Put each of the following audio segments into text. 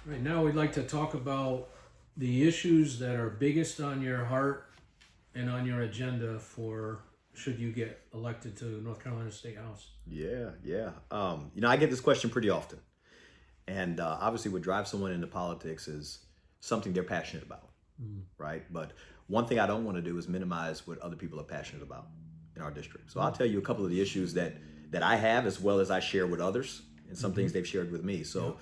Right now, we'd like to talk about the issues that are biggest on your heart and on your agenda for should you get elected to North Carolina State House. Yeah. I get this question pretty often. And obviously, what drives someone into politics is something they're passionate about, right? But one thing I don't want to do is minimize what other people are passionate about in our district. So I'll tell you a couple of the issues that I have, as well as I share with others, and some things they've shared with me. So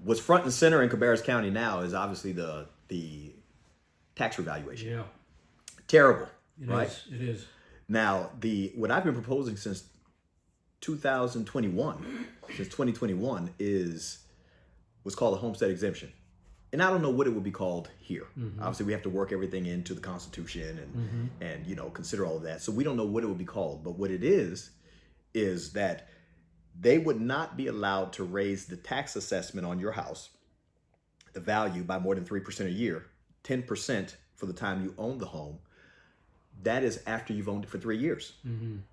what's front and center in Cabarrus County now is obviously the tax revaluation. Yeah, Terrible, it right? is. It is. Now, what I've been proposing since 2021 is what's called a homestead exemption. And I don't know what it would be called here. Obviously, we have to work everything into the Constitution and consider all of that. So we don't know what it would be called. But what it is that they would not be allowed to raise the tax assessment on your house, the value, by more than 3% a year, 10% for the time you own the home. That is after you've owned it for 3 years. And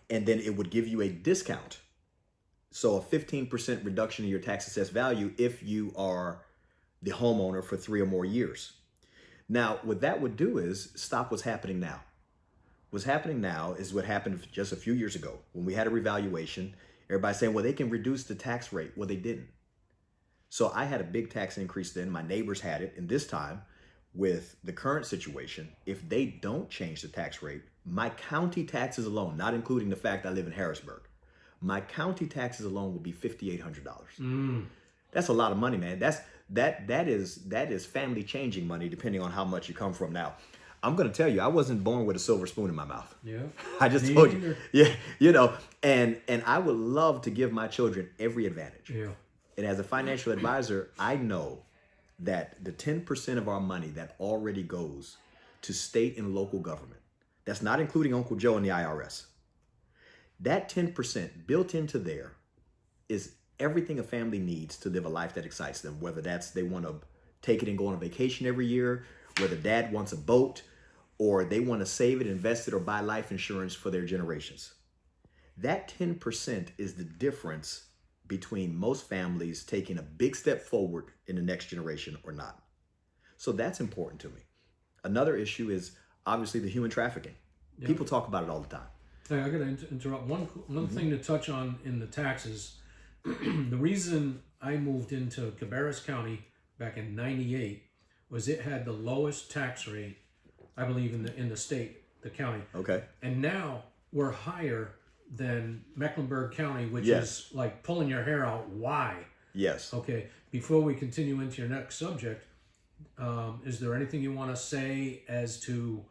then it would give you a discount. So a 15% reduction in your tax assessed value if you are the homeowner for 3 or more years. Now, what that would do is stop what's happening now. What's happening now is what happened just a few years ago when we had a revaluation. Everybody's saying, well, they can reduce the tax rate. Well, they didn't. So I had a big tax increase then. My neighbors had it. And this time, with the current situation, if they don't change the tax rate, my county taxes alone, not including the fact I live in Harrisburg, my county taxes alone will be $5,800. That's a lot of money, man. That is family changing money, depending on how much you come from. Now, I'm going to tell you, I wasn't born with a silver spoon in my mouth. Yeah, I just told you. Yeah, and I would love to give my children every advantage. Yeah. And as a financial advisor, I know that the 10% of our money that already goes to state and local government, that's not including Uncle Joe and the IRS, that 10% built into there is everything a family needs to live a life that excites them, whether that's they want to take it and go on a vacation every year, whether dad wants a boat, or they want to save it, invest it, or buy life insurance for their generations. That 10% is the difference between most families taking a big step forward in the next generation or not. So that's important to me. Another issue is obviously the human trafficking. Yeah. People talk about it all the time. Hey, I got to interrupt. One thing to touch on in the taxes. The reason I moved into Cabarrus County back in '98 was it had the lowest tax rate, I believe, in the state, the county. Okay. And now we're higher than Mecklenburg County, which Yes. is like pulling your hair out. Why? Yes. Okay. Before we continue into your next subject, is there anything you want to say as to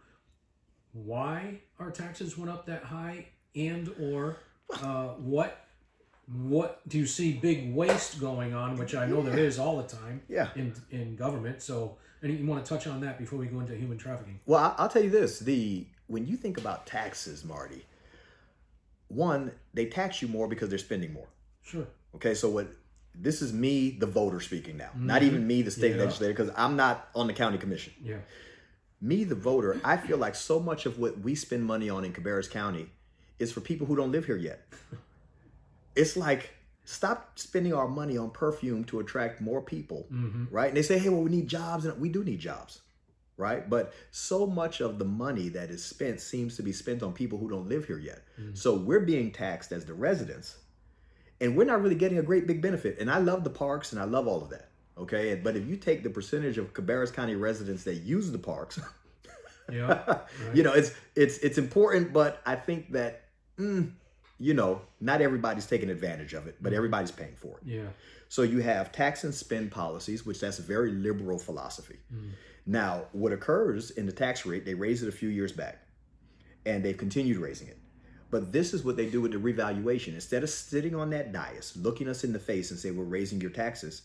why our taxes went up that high, and or what do you see big waste going on, which I know there is all the time in government. So you want to touch on that before we go into human trafficking? Well, I'll tell you this. When you think about taxes, Marty, one, they tax you more because they're spending more. Sure. Okay, so this is me, the voter, speaking now. Not even me, the state legislator, because I'm not on the county commission. Yeah. Me, the voter, I feel like so much of what we spend money on in Cabarrus County is for people who don't live here yet. It's like, stop spending our money on perfume to attract more people, right? And they say, hey, well, we need jobs. And we do need jobs, right? But so much of the money that is spent seems to be spent on people who don't live here yet. So we're being taxed as the residents, and we're not really getting a great big benefit. And I love the parks and I love all of that, okay? But if you take the percentage of Cabarrus County residents that use the parks, right. it's important, but I think that, not everybody's taking advantage of it, but everybody's paying for it. Yeah. So you have tax and spend policies, which that's a very liberal philosophy. Now, what occurs in the tax rate, they raised it a few years back, and they've continued raising it. But this is what they do with the revaluation. Instead of sitting on that dais, looking us in the face and say, we're raising your taxes,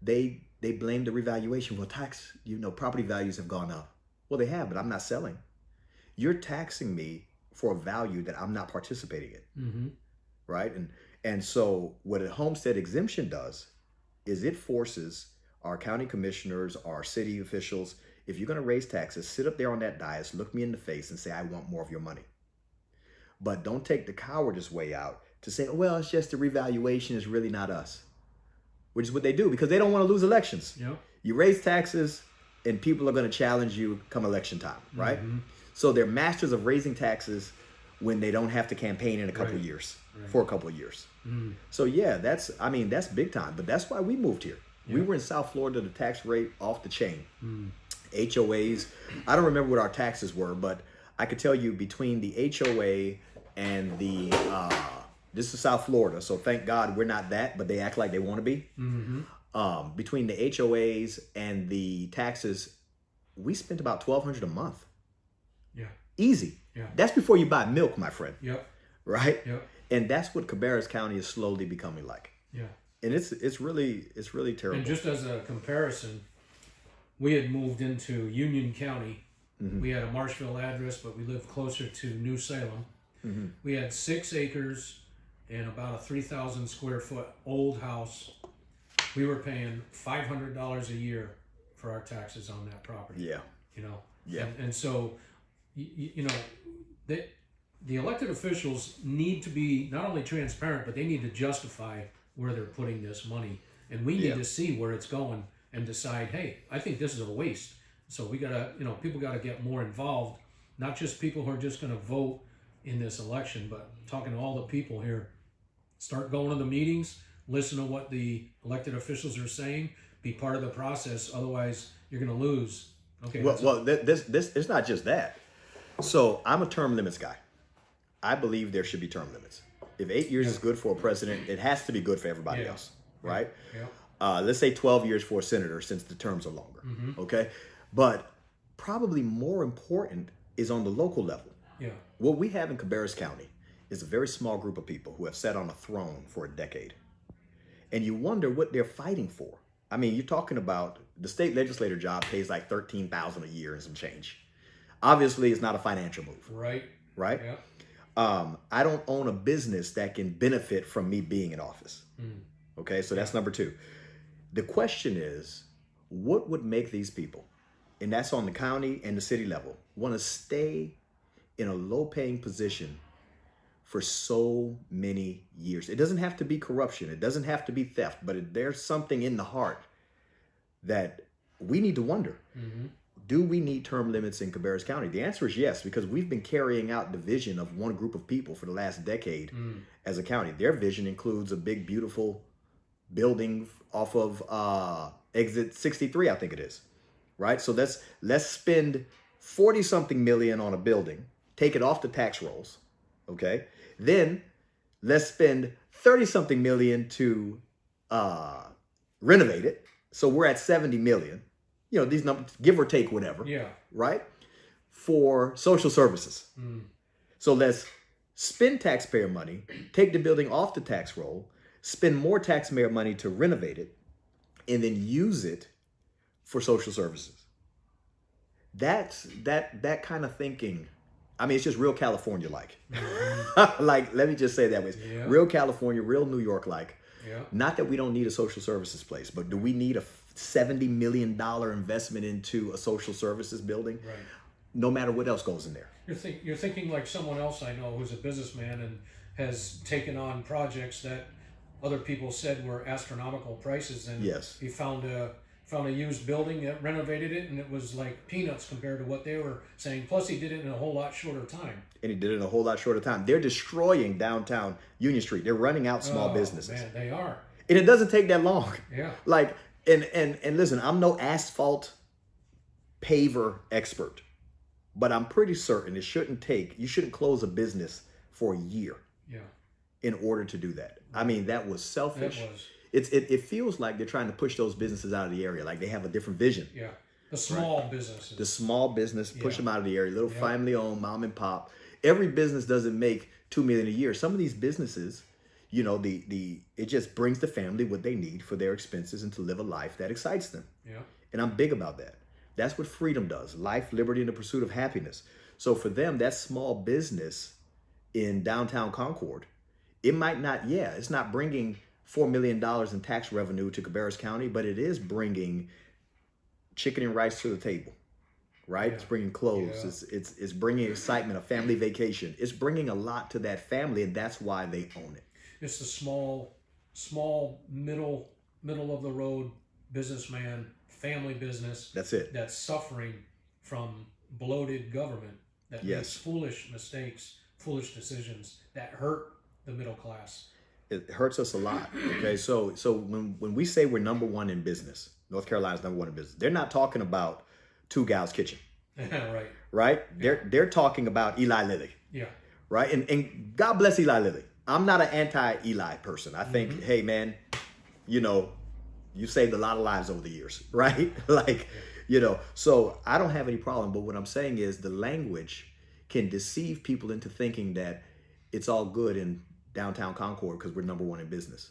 they blame the revaluation. Well, property values have gone up. Well, they have, but I'm not selling. You're taxing me for a value that I'm not participating in, right? And so what a homestead exemption does is it forces our county commissioners, our city officials, if you're going to raise taxes, sit up there on that dais, look me in the face and say, I want more of your money. But don't take the cowardice way out to say, well, it's just the revaluation is really not us. which is what they do because they don't want to lose elections. Yep. You raise taxes and people are going to challenge you come election time, right? So they're masters of raising taxes when they don't have to campaign in a couple of years, for a couple of years. So yeah, that's big time. But that's why we moved here. We were in South Florida, the tax rate off the chain. HOAs, I don't remember what our taxes were, but I could tell you between the HOA and the, this is South Florida, so thank God we're not that, but they act like they want to be. Between the HOAs and the taxes, we spent about $1,200 a month. Yeah. Easy. Yeah. That's before you buy milk, my friend. Yep. Right? Yep. And that's what Cabarrus County is slowly becoming like. Yeah. And it's really terrible. And just as a comparison, we had moved into Union County. We had a Marshville address, but we lived closer to New Salem. We had 6 acres and about a 3,000 square foot old house. We were paying $500 a year for our taxes on that property. Yeah. You know. Yeah. And so, you know, the elected officials need to be not only transparent, but they need to justify where they're putting this money. And we need to see where it's going and decide, hey, I think this is a waste. So we gotta, you know, people gotta get more involved, not just people who are just gonna vote in this election, but talking to all the people here. Start going to the meetings, listen to what the elected officials are saying, be part of the process. Otherwise, you're gonna lose. Okay. Well, this it's not just that. So I'm a term limits guy. I believe there should be term limits. If 8 years is good for a president, it has to be good for everybody else, right? Yeah. Let's say 12 years for a senator since the terms are longer, okay? But probably more important is on the local level. Yeah. What we have in Cabarrus County is a very small group of people who have sat on a throne for a decade. And you wonder what they're fighting for. I mean, you're talking about the state legislator job pays like $13,000 a year and some change. Obviously, it's not a financial move. Right. Right? Yeah. I don't own a business that can benefit from me being in office. Okay, so that's number 2. The question is, what would make these people, and that's on the county and the city level, want to stay in a low-paying position for so many years? It doesn't have to be corruption. It doesn't have to be theft, but there's something in the heart that we need to wonder. Do we need term limits in Cabarrus County? The answer is yes, because we've been carrying out the vision of one group of people for the last decade as a county. Their vision includes a big, beautiful building off of exit 63, I think it is, right? So let's spend 40-something million on a building, take it off the tax rolls, okay? Then let's spend 30-something million to renovate it. So we're at 70 million. You know, these numbers, give or take whatever. Yeah. Right? For social services. So let's spend taxpayer money, take the building off the tax roll, spend more taxpayer money to renovate it, and then use it for social services. That kind of thinking, I mean, it's just real California-like. Like, let me just say that way. Yeah. Real California, real New York-like. Yeah. Not that we don't need a social services place, but do we need a $70 million investment into a social services building? Right. No matter what else goes in there. You're thinking like someone else I know who's a businessman and has taken on projects that other people said were astronomical prices, and he found a used building, renovated it, and it was like peanuts compared to what they were saying. Plus, he did it in a whole lot shorter time. And he did it in a whole lot shorter time. They're destroying downtown Union Street. They're running out small businesses. Man, they are. And it doesn't take that long. Yeah. Like, and listen, I'm no asphalt paver expert, but I'm pretty certain you shouldn't close a business for a year. Yeah. In order to do that. I mean, that was selfish. It was. It feels like they're trying to push those businesses out of the area, like they have a different vision. Yeah. The small businesses. The small business, push them out of the area, little family-owned, mom and pop. Every business doesn't make $2 million a year. Some of these businesses, you know, it just brings the family what they need for their expenses and to live a life that excites them. Yeah. And I'm big about that. That's what freedom does. Life, liberty, and the pursuit of happiness. So for them, that small business in downtown Concord, it might not, it's not bringing $4 million in tax revenue to Cabarrus County, but it is bringing chicken and rice to the table, right? It's bringing clothes. It's bringing excitement, a family vacation. It's bringing a lot to that family, and that's why they own it. It's the small middle middle of the road businessman, family business. That's it. That's suffering from bloated government that makes foolish mistakes, foolish decisions that hurt the middle class. It hurts us a lot. Okay, so when we say we're number one in business, North Carolina's number one in business, they're not talking about Two Gals Kitchen. Right. Right? Yeah. They're talking about Eli Lilly. Yeah. Right? And God bless Eli Lilly. I'm not an anti-Eli person. I think, hey man, you know, you saved a lot of lives over the years, right? Like, you know, so I don't have any problem. But what I'm saying is the language can deceive people into thinking that it's all good in downtown Concord because we're number one in business.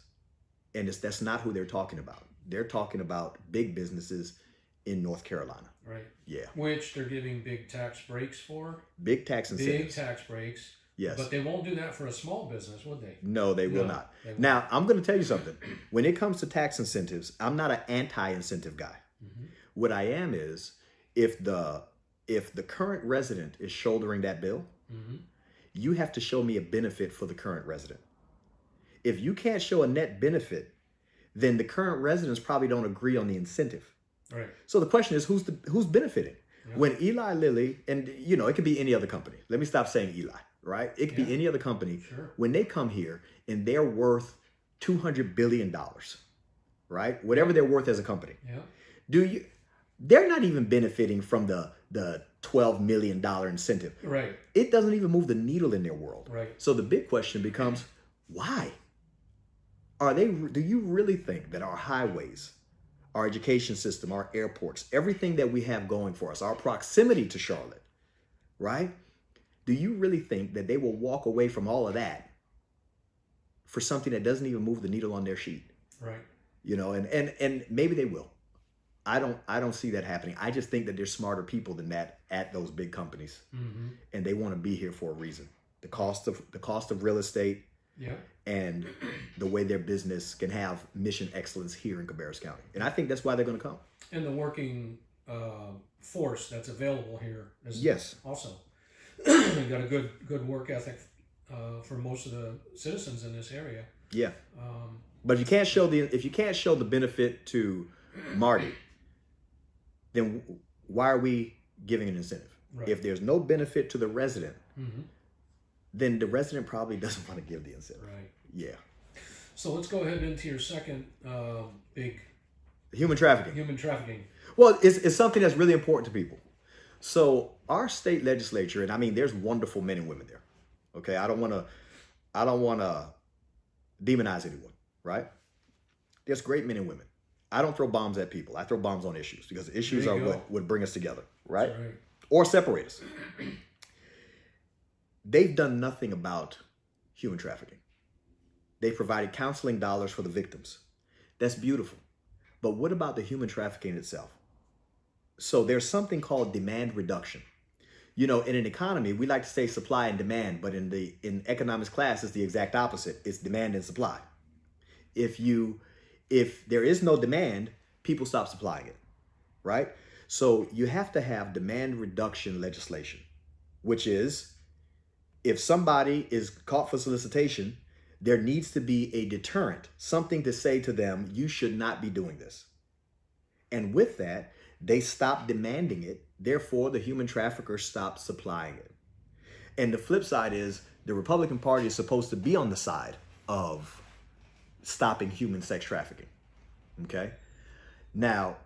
And that's not who they're talking about. They're talking about big businesses in North Carolina. Right. Yeah. Which they're giving big tax breaks for. Big tax incentives. Big tax breaks. Yes. But they won't do that for a small business, would they? No, they will not. Now, I'm going to tell you something. When it comes to tax incentives, I'm not an anti-incentive guy. What I am is, if the current resident is shouldering that bill, you have to show me a benefit for the current resident. If you can't show a net benefit, then the current residents probably don't agree on the incentive. Right. So the question is, who's benefiting? Yeah. When Eli Lilly, and you know, it could be any other company. Let me stop saying Eli, right? It could be any other company. Sure. When they come here and they're worth $200 billion, right? Whatever they're worth as a company. Yeah. They're not even benefiting from the $12 million incentive. Right. It doesn't even move the needle in their world. Right. So the big question becomes, why? Do you really think that our highways, our education system, our airports, everything that we have going for us, our proximity to Charlotte, right? Do you really think that they will walk away from all of that for something that doesn't even move the needle on their sheet? Right. You know, and maybe they will. I don't see that happening. I just think that there's smarter people than that at those big companies, and they want to be here for a reason. The cost of real estate, and the way their business can have mission excellence here in Cabarrus County, and I think that's why they're going to come. And the working force that's available here is also they've got a good work ethic for most of the citizens in this area. Yeah, but if you can't show the benefit to Marty, then why are we giving an incentive? Right. If there's no benefit to the resident, then the resident probably doesn't want to give the incentive. Right. Yeah. So let's go ahead into your second big... Human trafficking. Human trafficking. Well, it's something that's really important to people. So our state legislature, and I mean, there's wonderful men and women there. Okay, I don't want to demonize anyone, right? There's great men and women. I don't throw bombs at people. I throw bombs on issues, because issues are what would bring us together, right? That's right. Or separate us. They've done nothing about human trafficking. They provided counseling dollars for the victims. That's beautiful. But what about the human trafficking itself? So there's something called demand reduction. You know, in an economy, we like to say supply and demand, but in economics class, it's the exact opposite. It's demand and supply. If there is no demand, people stop supplying it, right? So you have to have demand reduction legislation, which is, if somebody is caught for solicitation, there needs to be a deterrent, something to say to them, you should not be doing this. And with that, they stop demanding it. Therefore, the human traffickers stop supplying it. And the flip side is, the Republican Party is supposed to be on the side of stopping human sex trafficking. Okay? Now,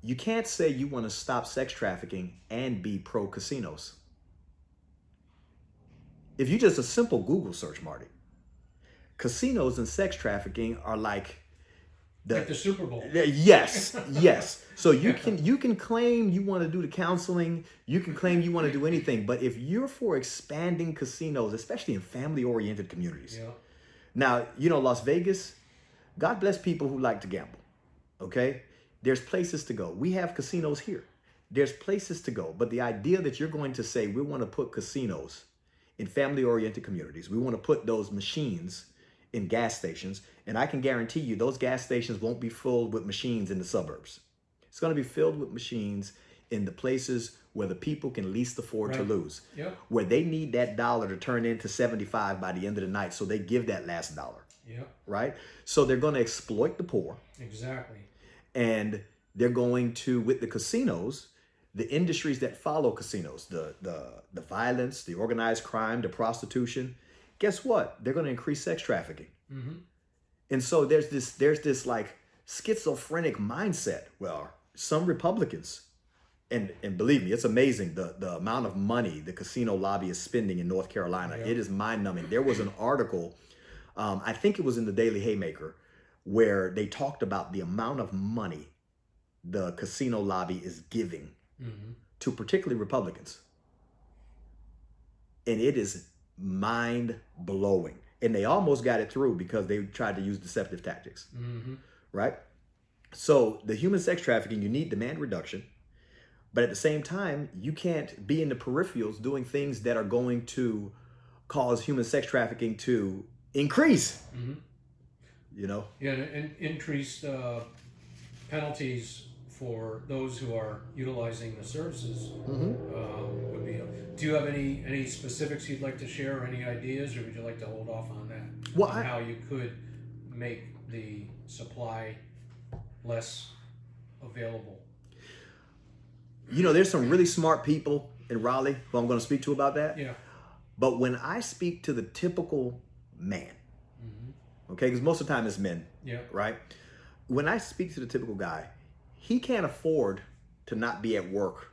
you can't say you want to stop sex trafficking and be pro casinos. If you just a simple Google search, Marty, casinos and sex trafficking are like the Super Bowl. Yes, yes. So you can claim you want to do the counseling, you can claim you want to do anything, but if you're for expanding casinos, especially in family-oriented communities. Yeah. Now, you know, Las Vegas, God bless people who like to gamble. Okay? There's places to go. We have casinos here. There's places to go. But the idea that you're going to say we want to put casinos in family-oriented communities, we want to put those machines in gas stations, and I can guarantee you those gas stations won't be filled with machines in the suburbs. It's going to be filled with machines in the places where the people can least afford to lose, where they need that dollar to turn into 75 by the end of the night, so they give that last dollar. Yep. Right? So they're going to exploit the poor. Exactly. And they're going to, with the casinos, the industries that follow casinos, the violence, the organized crime, the prostitution, guess what? They're going to increase sex trafficking. Mm-hmm. And so there's this like schizophrenic mindset. Well, some Republicans, and believe me, it's amazing the amount of money the casino lobby is spending in North Carolina. Yeah. It is mind-numbing. There was an article, I think it was in the Daily Haymaker, where they talked about the amount of money the casino lobby is giving to particularly Republicans. And it is mind-blowing. And they almost got it through because they tried to use deceptive tactics, right? So the human sex trafficking, you need demand reduction. But at the same time, you can't be in the peripherals doing things that are going to cause human sex trafficking to increase. You know? Yeah, and increased penalties for those who are utilizing the services would be. Do you have any specifics you'd like to share, or any ideas, or would you like to hold off on that? Well, on how you could make the supply less available? You know, there's some really smart people in Raleigh who I'm going to speak to about that. Yeah. But when I speak to the typical man, okay, because most of the time it's men, right? When I speak to the typical guy, he can't afford to not be at work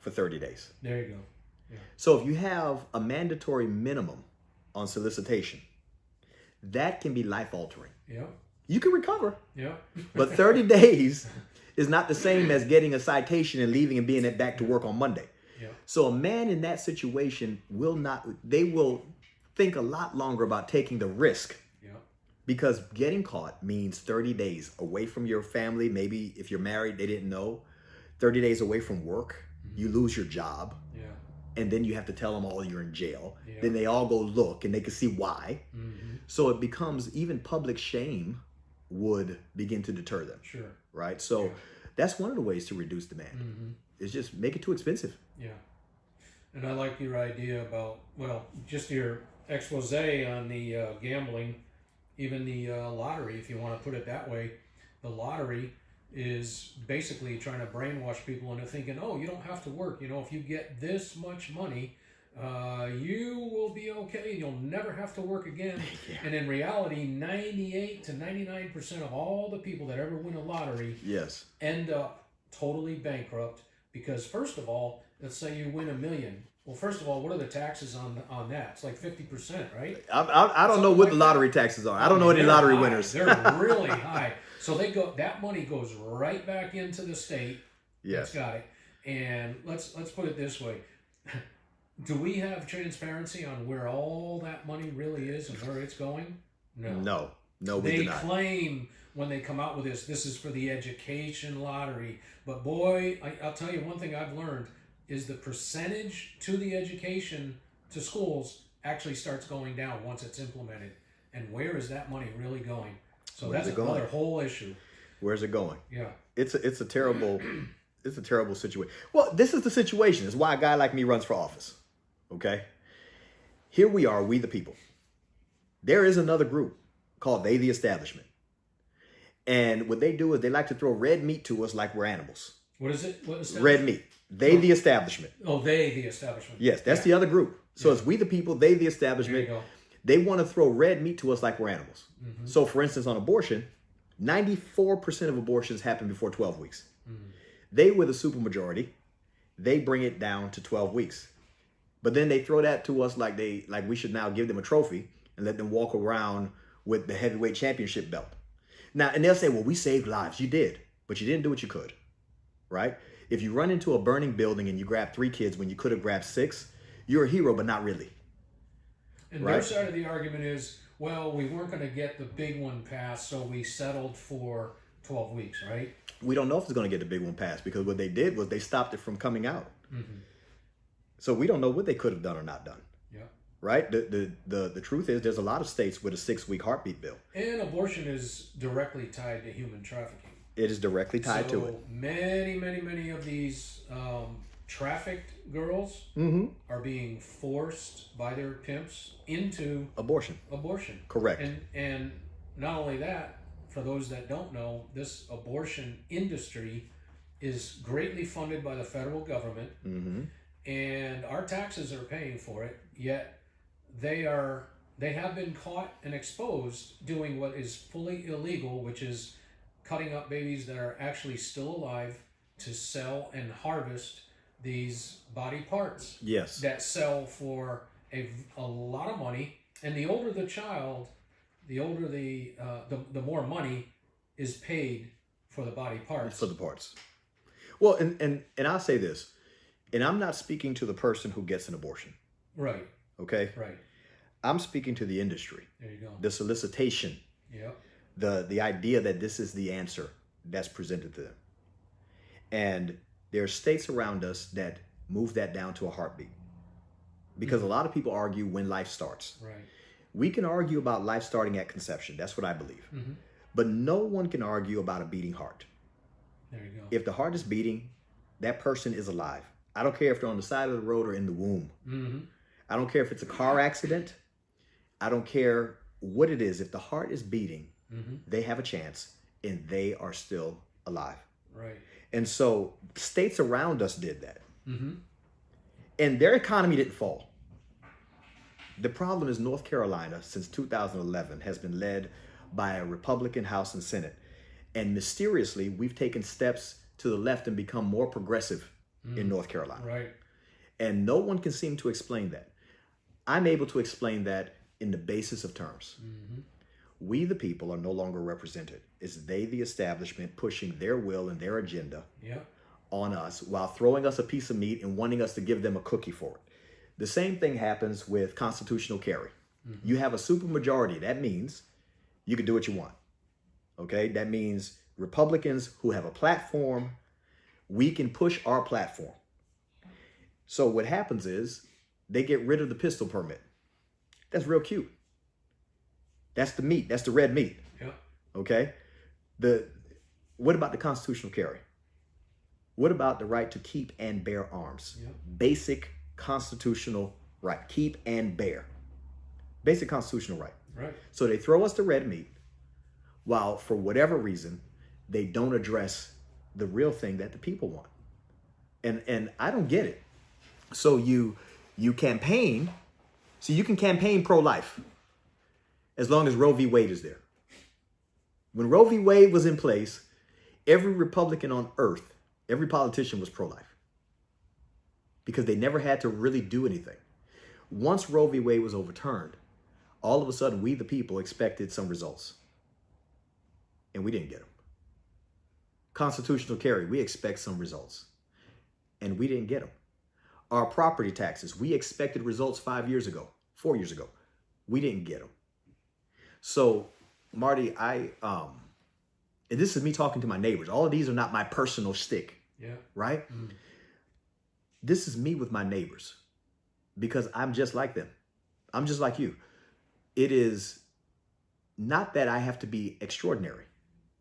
for 30 days. There you go. Yeah. So if you have a mandatory minimum on solicitation, that can be life altering. Yeah. You can recover. Yeah. But 30 days is not the same as getting a citation and leaving and being back to work on Monday. Yeah. So a man in that situation they will think a lot longer about taking the risk. Yeah. Because getting caught means 30 days away from your family. Maybe if you're married, they didn't know. 30 days away from work. You lose your job. Yeah. And then you have to tell them all you're in jail. Yeah. Then they all go look and they can see why. So it becomes, even public shame would begin to deter them. Sure. Right? So that's one of the ways to reduce demand. Is just make it too expensive. Yeah. And I like your idea about, well, just your expose on the gambling, even the lottery, if you want to put it that way. The lottery is basically trying to brainwash people into thinking, oh, you don't have to work. You know, if you get this much money, you will be okay. You'll never have to work again. And in reality, 98 to 99% of all the people that ever win a lottery end up totally bankrupt because, first of all, let's say you win $1 million. Well, first of all, what are the taxes on that? It's like 50%, right? I don't know what the lottery taxes are. I don't know any lottery winners. They're really high. So that money goes right back into the state. Yes. That's got it. And let's put it this way. Do we have transparency on where all that money really is and where it's going? No. No, we do not. They claim when they come out with this is for the education lottery. But boy, I'll tell you one thing I've learned is the percentage to the education to schools actually starts going down once it's implemented. And where is that money really going? So that's another whole issue. Where's it going? Yeah. It's a terrible situation. Well, this is the situation. It's why a guy like me runs for office. Okay? Here we are, we the people. There is another group called They the Establishment. And what they do is they like to throw red meat to us like we're animals. What is it? What is red meat. They the establishment. Oh, they the establishment. Yes, that's the other group. So it's we the people, they the establishment. There you go. They want to throw red meat to us like we're animals. So for instance, on abortion, 94% of abortions happen before 12 weeks. They were the supermajority. They bring it down to 12 weeks. But then they throw that to us like we should now give them a trophy and let them walk around with the heavyweight championship belt. Now, and they'll say, well, we saved lives. You did, but you didn't do what you could, right? If you run into a burning building and you grab 3 kids when you could have grabbed 6, you're a hero, but not really. And their side of the argument is, well, we weren't going to get the big one passed, so we settled for 12 weeks, right? We don't know if it's going to get the big one passed because what they did was they stopped it from coming out. So we don't know what they could have done or not done. Yeah. Right? The truth is there's a lot of states with a 6-week heartbeat bill. And abortion is directly tied to human trafficking. It is directly tied to it. Many of these trafficked girls are being forced by their pimps into Abortion. Correct. And not only that, for those that don't know, this abortion industry is greatly funded by the federal government, and our taxes are paying for it. Yet they have been caught and exposed doing what is fully illegal, which is cutting up babies that are actually still alive to sell and harvest these body parts. Yes. That sell for a lot of money, and the older the child, the older the more money is paid for the body parts. For the parts. Well, and I'll say this, and I'm not speaking to the person who gets an abortion. Right. Okay? Right. I'm speaking to the industry. There you go. The solicitation. Yeah. The idea that this is the answer that's presented to them. And there are states around us that move that down to a heartbeat. Because a lot of people argue when life starts. Right. We can argue about life starting at conception. That's what I believe. But no one can argue about a beating heart. There you go. If the heart is beating, that person is alive. I don't care if they're on the side of the road or in the womb. I don't care if it's a car accident. I don't care what it is. If the heart is beating, they have a chance and they are still alive. Right. And so states around us did that. And their economy didn't fall. The problem is North Carolina, since 2011, has been led by a Republican House and Senate. And mysteriously, we've taken steps to the left and become more progressive in North Carolina. Right. And no one can seem to explain that. I'm able to explain that in the basis of terms. We, the people, are no longer represented. It's they, the establishment, pushing their will and their agenda on us while throwing us a piece of meat and wanting us to give them a cookie for it. The same thing happens with constitutional carry. You have a supermajority. That means you can do what you want. Okay? That means Republicans who have a platform, we can push our platform. So what happens is they get rid of the pistol permit. That's real cute. That's the meat. That's the red meat. Yeah. Okay? What about the constitutional carry? What about the right to keep and bear arms? Yeah. Basic constitutional right. Keep and bear. Basic constitutional right. Right. So they throw us the red meat while, for whatever reason, they don't address the real thing that the people want. And I don't get it. So you campaign, so you can campaign pro-life as long as Roe v. Wade is there. When Roe v. Wade was in place, every Republican on earth, every politician was pro-life because they never had to really do anything. Once Roe v. Wade was overturned, all of a sudden we, the people, expected some results. And we didn't get them. Constitutional carry, we expect some results. And we didn't get them. Our property taxes, we expected results 4 years ago. We didn't get them. So, Marty, and this is me talking to my neighbors. All of these are not my personal shtick. Yeah. Right? This is me with my neighbors because I'm just like them. I'm just like you. It is not that I have to be extraordinary.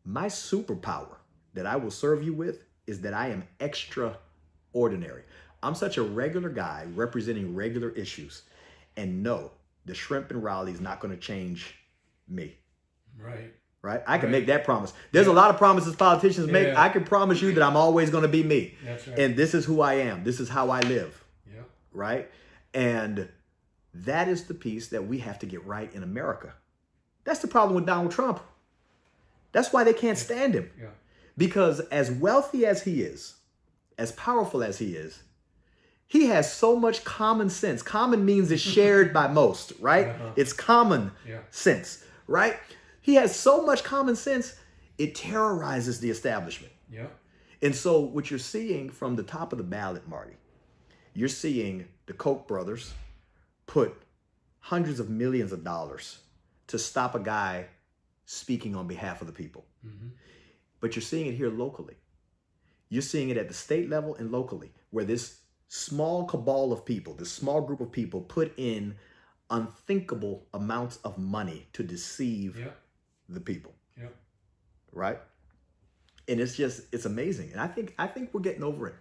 My superpower that I will serve you with is that I am extraordinary. I'm such a regular guy representing regular issues. And no, the shrimp and Raleigh is not going to change me. Right? I can make that promise. There's a lot of promises politicians make. I can promise you that I'm always going to be me. That's right. And this is who I am. This is how I live. Yeah. Right? And that is the piece that we have to get right in America. That's the problem with Donald Trump. That's why they can't stand him. Yeah. Because as wealthy as he is, as powerful as he is, he has so much common sense. Common means it's shared by most, right? It's common sense, right? He has so much common sense, it terrorizes the establishment. Yeah. And so what you're seeing from the top of the ballot, Marty, you're seeing the Koch brothers put hundreds of millions of dollars to stop a guy speaking on behalf of the people. But you're seeing it here locally. You're seeing it at the state level and locally, where this small cabal of people, this small group of people put in unthinkable amounts of money to deceive the people. Yeah. Right? And it's amazing. And I think we're getting over it.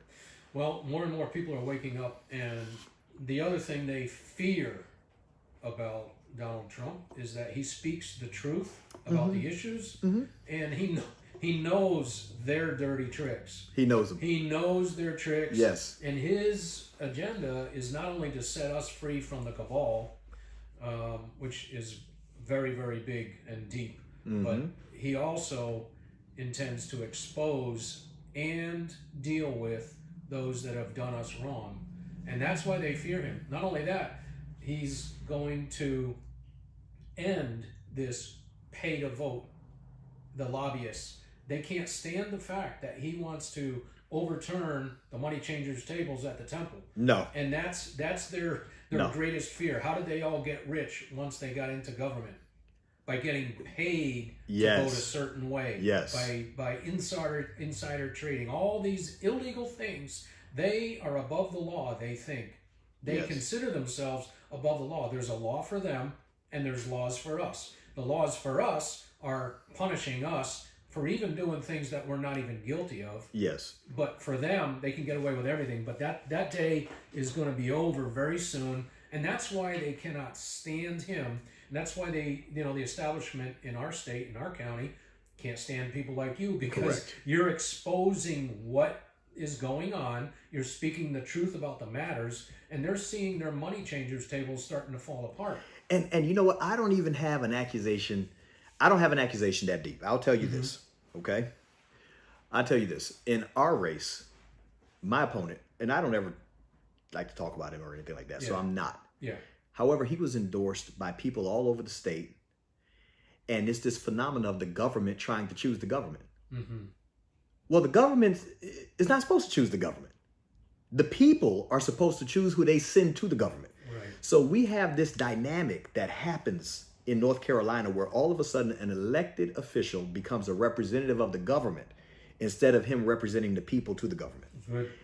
Well, more and more people are waking up, and the other thing they fear about Donald Trump is that he speaks the truth about the issues, and he knows their dirty tricks. He knows them. He knows their tricks. Yes. And his agenda is not only to set us free from the cabal, which is very, very big and deep, but he also intends to expose and deal with those that have done us wrong. And that's why they fear him. Not only that, he's going to end this pay to vote, the lobbyists. They can't stand the fact that he wants to overturn the money changers' tables at the temple. No. And that's their greatest fear. How did they all get rich once they got into government? By getting paid to vote a certain way. Yes. By insider trading. All these illegal things, they are above the law, they think. They consider themselves above the law. There's a law for them, and there's laws for us. The laws for us are punishing us for even doing things that we're not even guilty of. Yes. But for them, they can get away with everything. But that day is going to be over very soon. And that's why they cannot stand him. And that's why the establishment in our state, in our county, can't stand people like you, because you're exposing what is going on. You're speaking the truth about the matters, and they're seeing their money changers tables starting to fall apart. And you know what? I don't even have an accusation. I don't have an accusation that deep. I'll tell you this, okay? I'll tell you this. In our race, my opponent, and I don't ever like to talk about him or anything like that, so I'm not. Yeah. However, he was endorsed by people all over the state, and it's this phenomenon of the government trying to choose the government. Well, the government is not supposed to choose the government. The people are supposed to choose who they send to the government. Right. So we have this dynamic that happens in North Carolina where all of a sudden an elected official becomes a representative of the government instead of him representing the people to the government.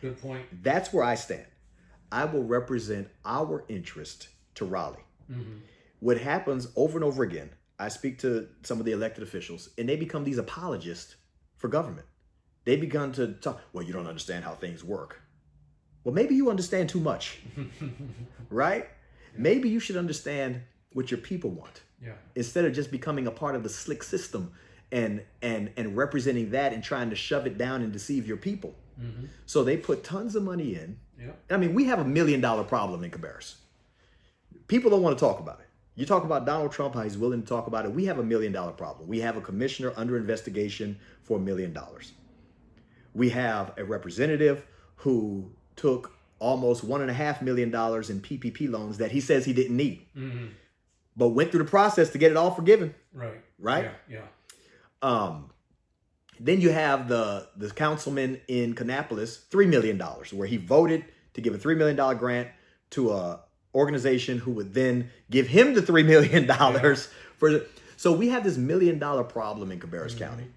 Good point. That's where I stand. I will represent our interest to Raleigh. What happens over and over again, I speak to some of the elected officials, and they become these apologists for government. They begun to talk, well, you don't understand how things work. Well, maybe you understand too much, right? Maybe you should understand what your people want. Instead of just becoming a part of the slick system and representing that and trying to shove it down and deceive your people. So they put tons of money in. I mean, we have $1 million problem in Cabarrus. People don't want to talk about it. You talk about Donald Trump, how he's willing to talk about it. We have $1 million problem. We have a commissioner under investigation for $1 million. We have a representative who took almost $1.5 million in PPP loans that he says he didn't need, but went through the process to get it all forgiven. Right? Yeah. Then you have the councilman in Kannapolis, $3 million, where he voted to give a $3 million grant to a organization who would then give him the $3 million for. So we have this $1 million problem in Cabarrus County.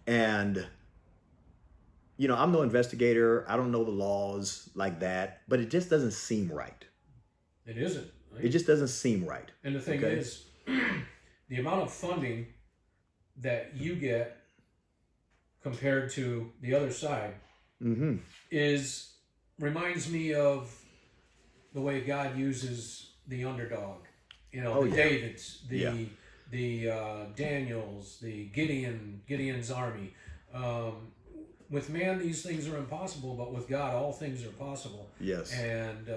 And, you know, I'm no investigator. I don't know the laws like that, but it just doesn't seem right. It isn't. Right? It just doesn't seem right. And the thing is, the amount of funding that you get compared to the other side reminds me of the way God uses the underdog. You know, the Davids, the Daniels, the Gideon's army. With man, these things are impossible, but with God, all things are possible. Yes. And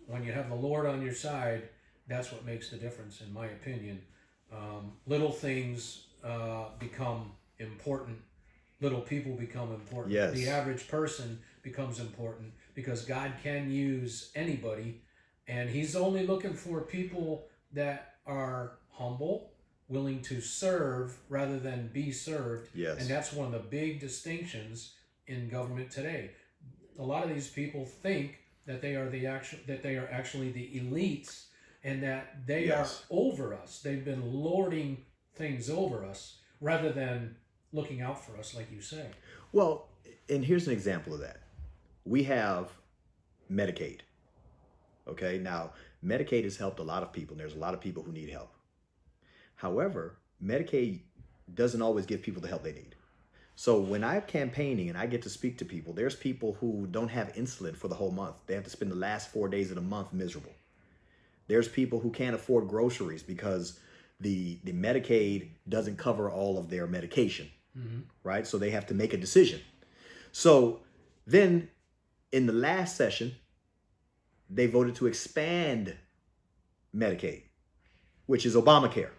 when you have the Lord on your side, that's what makes the difference, in my opinion. Little things become important. Little people become important. Yes. The average person becomes important because God can use anybody, and he's only looking for people that are humble, willing to serve rather than be served. Yes. And that's one of the big distinctions in government today. A lot of these people think that they are actually the elites and that they are over us. They've been lording things over us rather than looking out for us, like you say. Well, and here's an example of that. We have Medicaid. Okay, now Medicaid has helped a lot of people, and there's a lot of people who need help. However, Medicaid doesn't always give people the help they need. So when I'm campaigning and I get to speak to people, there's people who don't have insulin for the whole month. They have to spend the last 4 days of the month miserable. There's people who can't afford groceries because the Medicaid doesn't cover all of their medication, right? So they have to make a decision. So then in the last session, they voted to expand Medicaid, which is Obamacare,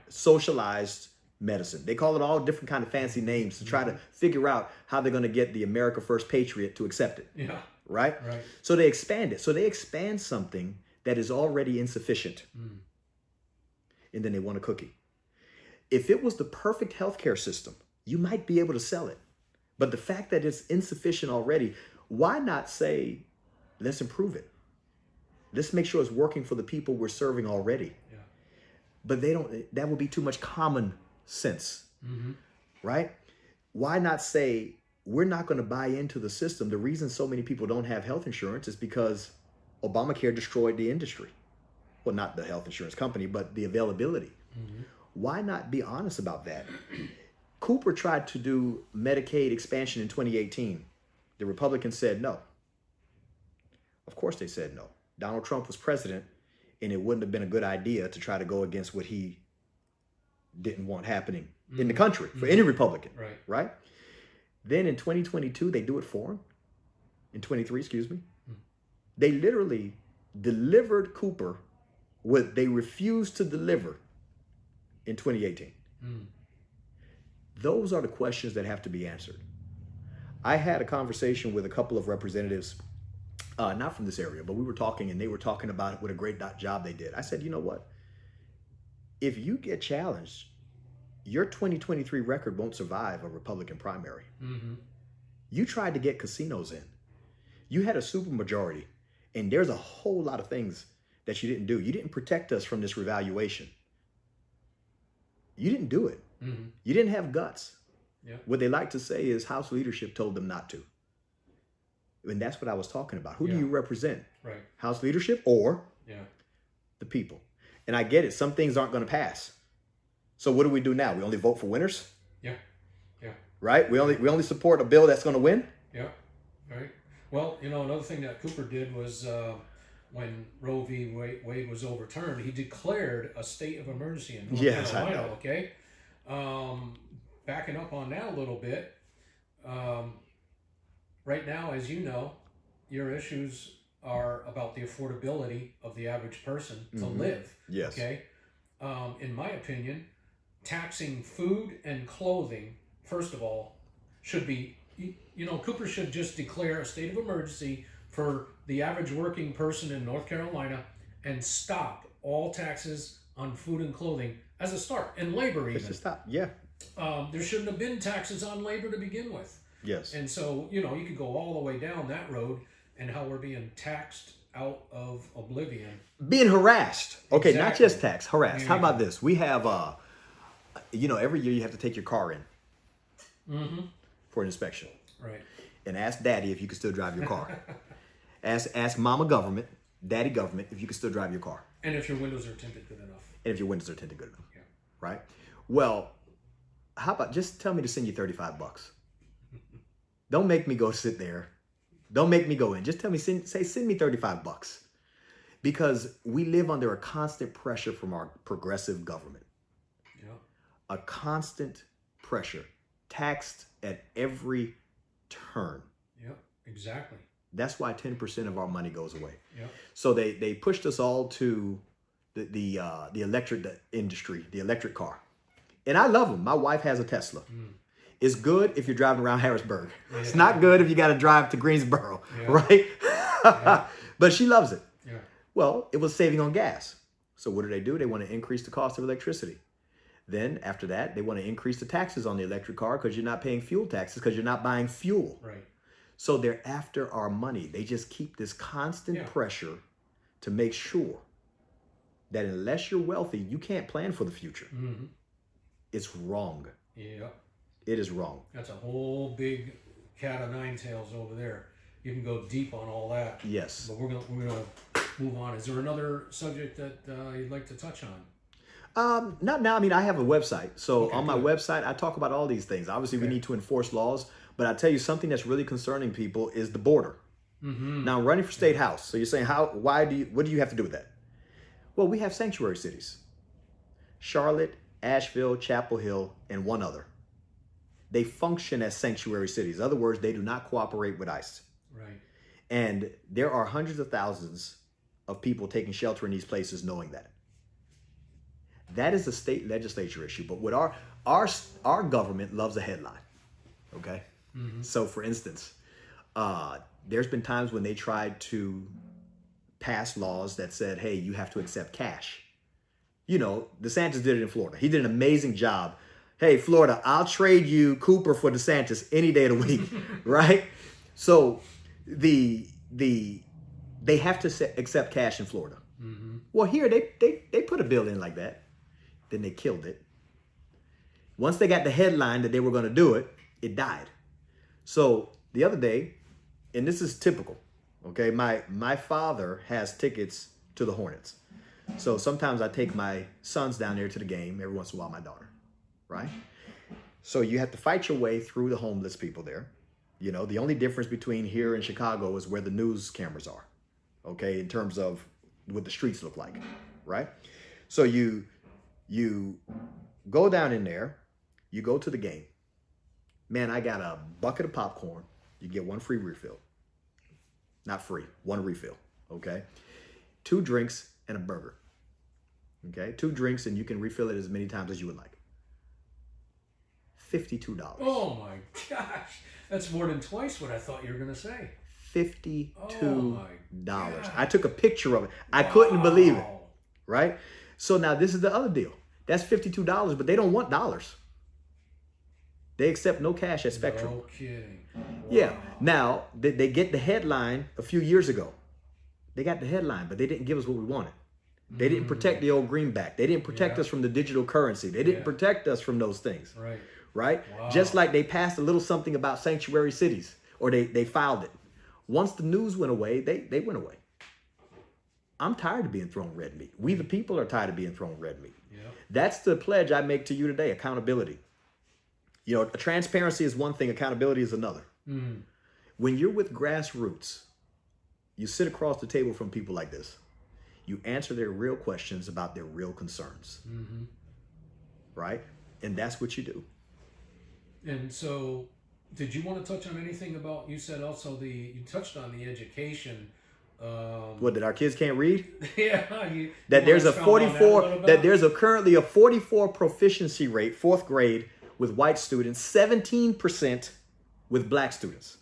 socialized medicine. They call it all different kind of fancy names to try to figure out how they're going to get the America First patriot to accept it. Yeah. Right? So they expand it. So they expand something that is already insufficient. And then they want a cookie. If it was the perfect healthcare system, you might be able to sell it. But the fact that it's insufficient already, why not say, let's improve it? Let's make sure it's working for the people we're serving already. Yeah. But they don't, that would be too much common sense, right? Why not say, we're not going to buy into the system? The reason so many people don't have health insurance is because Obamacare destroyed the industry. Well, not the health insurance company, but the availability. Why not be honest about that? Cooper tried to do Medicaid expansion in 2018. The Republicans said no. Of course they said no. Donald Trump was president, and it wouldn't have been a good idea to try to go against what he didn't want happening in the country for any Republican, right? Then in 2022, they do it for him. In 23, excuse me. They literally delivered Cooper what they refused to deliver in 2018. Those are the questions that have to be answered. I had a conversation with a couple of representatives, not from this area, but we were talking and they were talking about what a great job they did. I said, you know what? If you get challenged, your 2023 record won't survive a Republican primary. You tried to get casinos in. You had a supermajority, and there's a whole lot of things that you didn't do. You didn't protect us from this revaluation. You didn't do it. You didn't have guts. What they like to say is House leadership told them not to. And that's what I was talking about. Who do you represent? House leadership or the people? And I get it. Some things aren't going to pass. So what do we do now? We only vote for winners? Right? We only support a bill that's going to win? Right. Well, you know, another thing that Cooper did was when Roe v. Wade was overturned, he declared a state of emergency in North Carolina. I know. Okay. Backing up on that a little bit, right now, as you know, your issues are about the affordability of the average person to live. Okay. In my opinion, taxing food and clothing, first of all, should be, you know, Cooper should just declare a state of emergency for the average working person in North Carolina and stop all taxes on food and clothing as a start, and labor even. Stop. There shouldn't have been taxes on labor to begin with. And so, you know, you could go all the way down that road and how we're being taxed out of oblivion. Being harassed. Okay, not just taxed, harassed. How about this? We have, you know, every year you have to take your car in for an inspection. And ask daddy if you can still drive your car. ask mama government, daddy government, if you can still drive your car. And if your windows are tinted good enough. Right? Well, how about just tell me to send you $35? Don't make me go sit there. Don't make me go in. Just tell me, send me $35. Because we live under a constant pressure from our progressive government. A constant pressure. Taxed at every turn. Exactly. That's why 10% of our money goes away. So they pushed us all to the electric industry, the electric car. And I love them. My wife has a Tesla. It's good if you're driving around Harrisburg. It's not good if you got to drive to Greensboro, right? But she loves it. Well, it was saving on gas. So what do? They want to increase the cost of electricity. Then after that, they want to increase the taxes on the electric car because you're not paying fuel taxes because you're not buying fuel. So they're after our money. They just keep this constant pressure to make sure that unless you're wealthy, you can't plan for the future. It's wrong. It is wrong. That's a whole big cat of nine tails over there. You can go deep on all that. Yes. But we're gonna move on. Is there another subject that you'd like to touch on? Not now. I mean, I have a website. So Okay, on my good. website, I talk about all these things. Obviously, we Okay. need to enforce laws. But I tell you, something that's really concerning people is the border. Mm-hmm. Now, I'm running for state house. So you're saying, what do you have to do with that? Well, we have sanctuary cities. Charlotte, Asheville, Chapel Hill, and one other. They function as sanctuary cities. In other words, they do not cooperate with ICE. Right. And there are hundreds of thousands of people taking shelter in these places knowing that. That is a state legislature issue. But what our government loves a headline. Okay? Mm-hmm. So for instance, there's been times when they tried to pass laws that said, hey, you have to accept cash. You know, DeSantis did it in Florida. He did an amazing job. Hey, Florida, I'll trade you Cooper for DeSantis any day of the week, right? So they have to accept cash in Florida. Mm-hmm. Well, here they put a bill in like that. Then they killed it. Once they got the headline that they were going to do it, it died. So the other day, and this is typical, okay? My father has tickets to the Hornets. So sometimes I take my sons down there to the game, every once in a while my daughter, right? So you have to fight your way through the homeless people there. You know, the only difference between here and Chicago is where the news cameras are, okay, in terms of what the streets look like, right? So you go down in there, you go to the game. Man, I got a bucket of popcorn. You get one free refill. Not free, one refill, okay? 2 drinks and a burger, okay? 2 drinks and you can refill it as many times as you would like. $52. Oh my gosh. That's more than twice what I thought you were going to say. $52. Oh my gosh. I took a picture of it. I couldn't believe it, Wow. right? So now this is the other deal. That's $52, but they don't want dollars. They accept no cash at Spectrum. No kidding. Yeah. Wow. Now, they get the headline a few years ago. They got the headline, but they didn't give us what we wanted. They didn't protect the old greenback. They didn't protect us from the digital currency. They didn't protect us from those things. Right. Right? Wow. Just like they passed a little something about sanctuary cities, or they filed it. Once the news went away, they went away. I'm tired of being thrown red meat. We the people are tired of being thrown red meat. Yep. That's the pledge I make to you today, accountability. You know, transparency is one thing, accountability is another. Mm. When you're with grassroots, you sit across the table from people like this. You answer their real questions about their real concerns. Mm-hmm. Right? And that's what you do. And so, did you want to touch on anything about, you said also you touched on the education. What, that our kids can't read? Yeah. That there's a expound on that a 44, little bit? that there's currently a 44 proficiency rate, 4th grade, with white students, 17% with black students,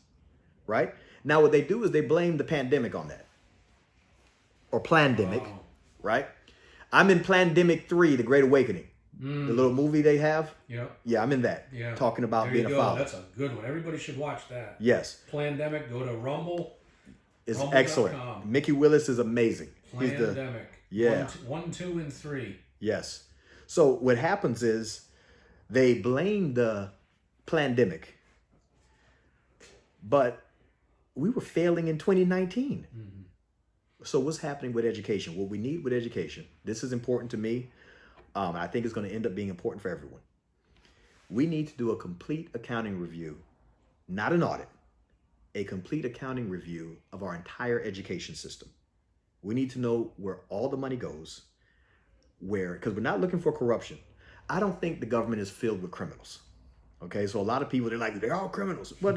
right? Now what they do is they blame the pandemic on that. Or plandemic, Wow. right? I'm in Plandemic 3, The Great Awakening. The little movie they have. Yep. Yeah, I'm in that. Yeah. Talking about There being you a go. father. That's a good one. Everybody should watch that. Yes. Plandemic, go to Rumble. It's Rumble.com. excellent. Mickey Willis is amazing. He's the Plandemic. Yeah. 1, 2, and 3. Yes. So what happens is they blame the plandemic, but we were failing in 2019. Mm-hmm. So what's happening with education? What we need with education, this is important to me. I think it's going to end up being important for everyone. We need to do a complete accounting review, not an audit, a complete accounting review of our entire education system. We need to know where all the money goes, because we're not looking for corruption. I don't think the government is filled with criminals. Okay, so a lot of people, they're all criminals. Well,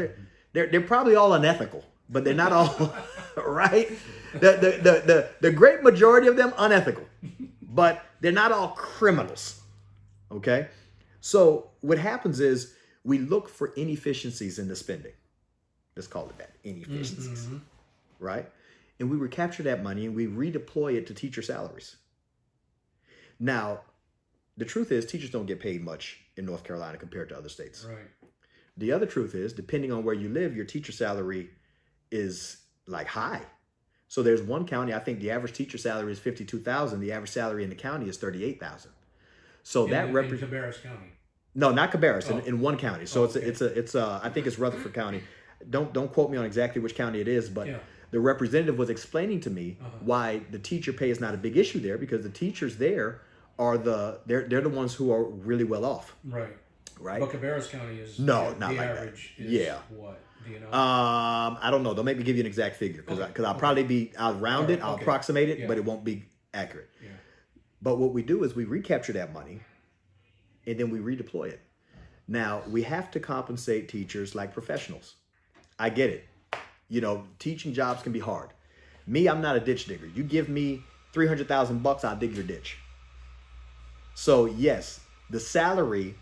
they're probably all unethical, but they're not all right. The great majority of them unethical, but they're not all criminals. Okay, so what happens is we look for inefficiencies in the spending. Let's call it that, inefficiencies, right? And we recapture that money and we redeploy it to teacher salaries. Now, the truth is teachers don't get paid much in North Carolina compared to other states. Right. The other truth is, depending on where you live, your teacher salary is like high. So there's one county, I think the average teacher salary is $52,000. The average salary in the county is $38,000. So that represents in Cabarrus County. No, not Cabarrus, Oh. in one county. So Okay. it's I think it's Rutherford County. Don't quote me on exactly which county it is, but Yeah. the representative was explaining to me why the teacher pay is not a big issue there, because the teachers there are they're the ones who are really well off. Right. Right. But Cabarrus County is No, the not like average that. is Yeah. what? Do you know? I don't know. Don't make me give you an exact figure because I'll probably I'll round it, I'll approximate it, but it won't be accurate. Yeah. But what we do is we recapture that money and then we redeploy it. Now, we have to compensate teachers like professionals. I get it. You know, teaching jobs can be hard. Me, I'm not a ditch digger. You give me $300,000, I'll dig your ditch. So yes, the salary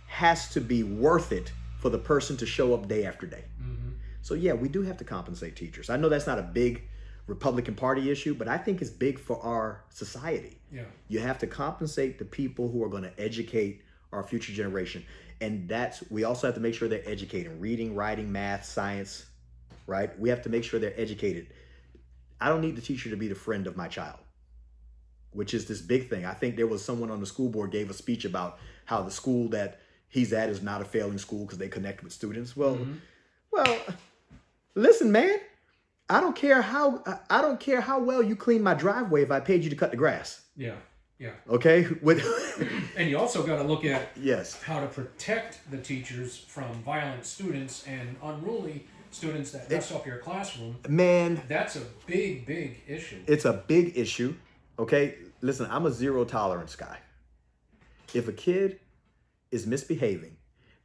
has to be worth it for the person to show up day after day. Mm-hmm. So yeah, we do have to compensate teachers. I know that's not a big Republican Party issue, but I think it's big for our society. Yeah. You have to compensate the people who are going to educate our future generation. And we also have to make sure they're educated in reading, writing, math, science, right? We have to make sure they're educated. I don't need the teacher to be the friend of my child, which is this big thing. I think there was someone on the school board gave a speech about how the school that he's at is not a failing school because they connect with students. Well, listen, man, I don't care how well you clean my driveway if I paid you to cut the grass. Yeah. Yeah. Okay. And you also got to look at yes, how to protect the teachers from violent students and unruly students that mess up your classroom. Man, that's a big, big issue. It's a big issue. Okay. Listen, I'm a zero tolerance guy. If a kid is misbehaving,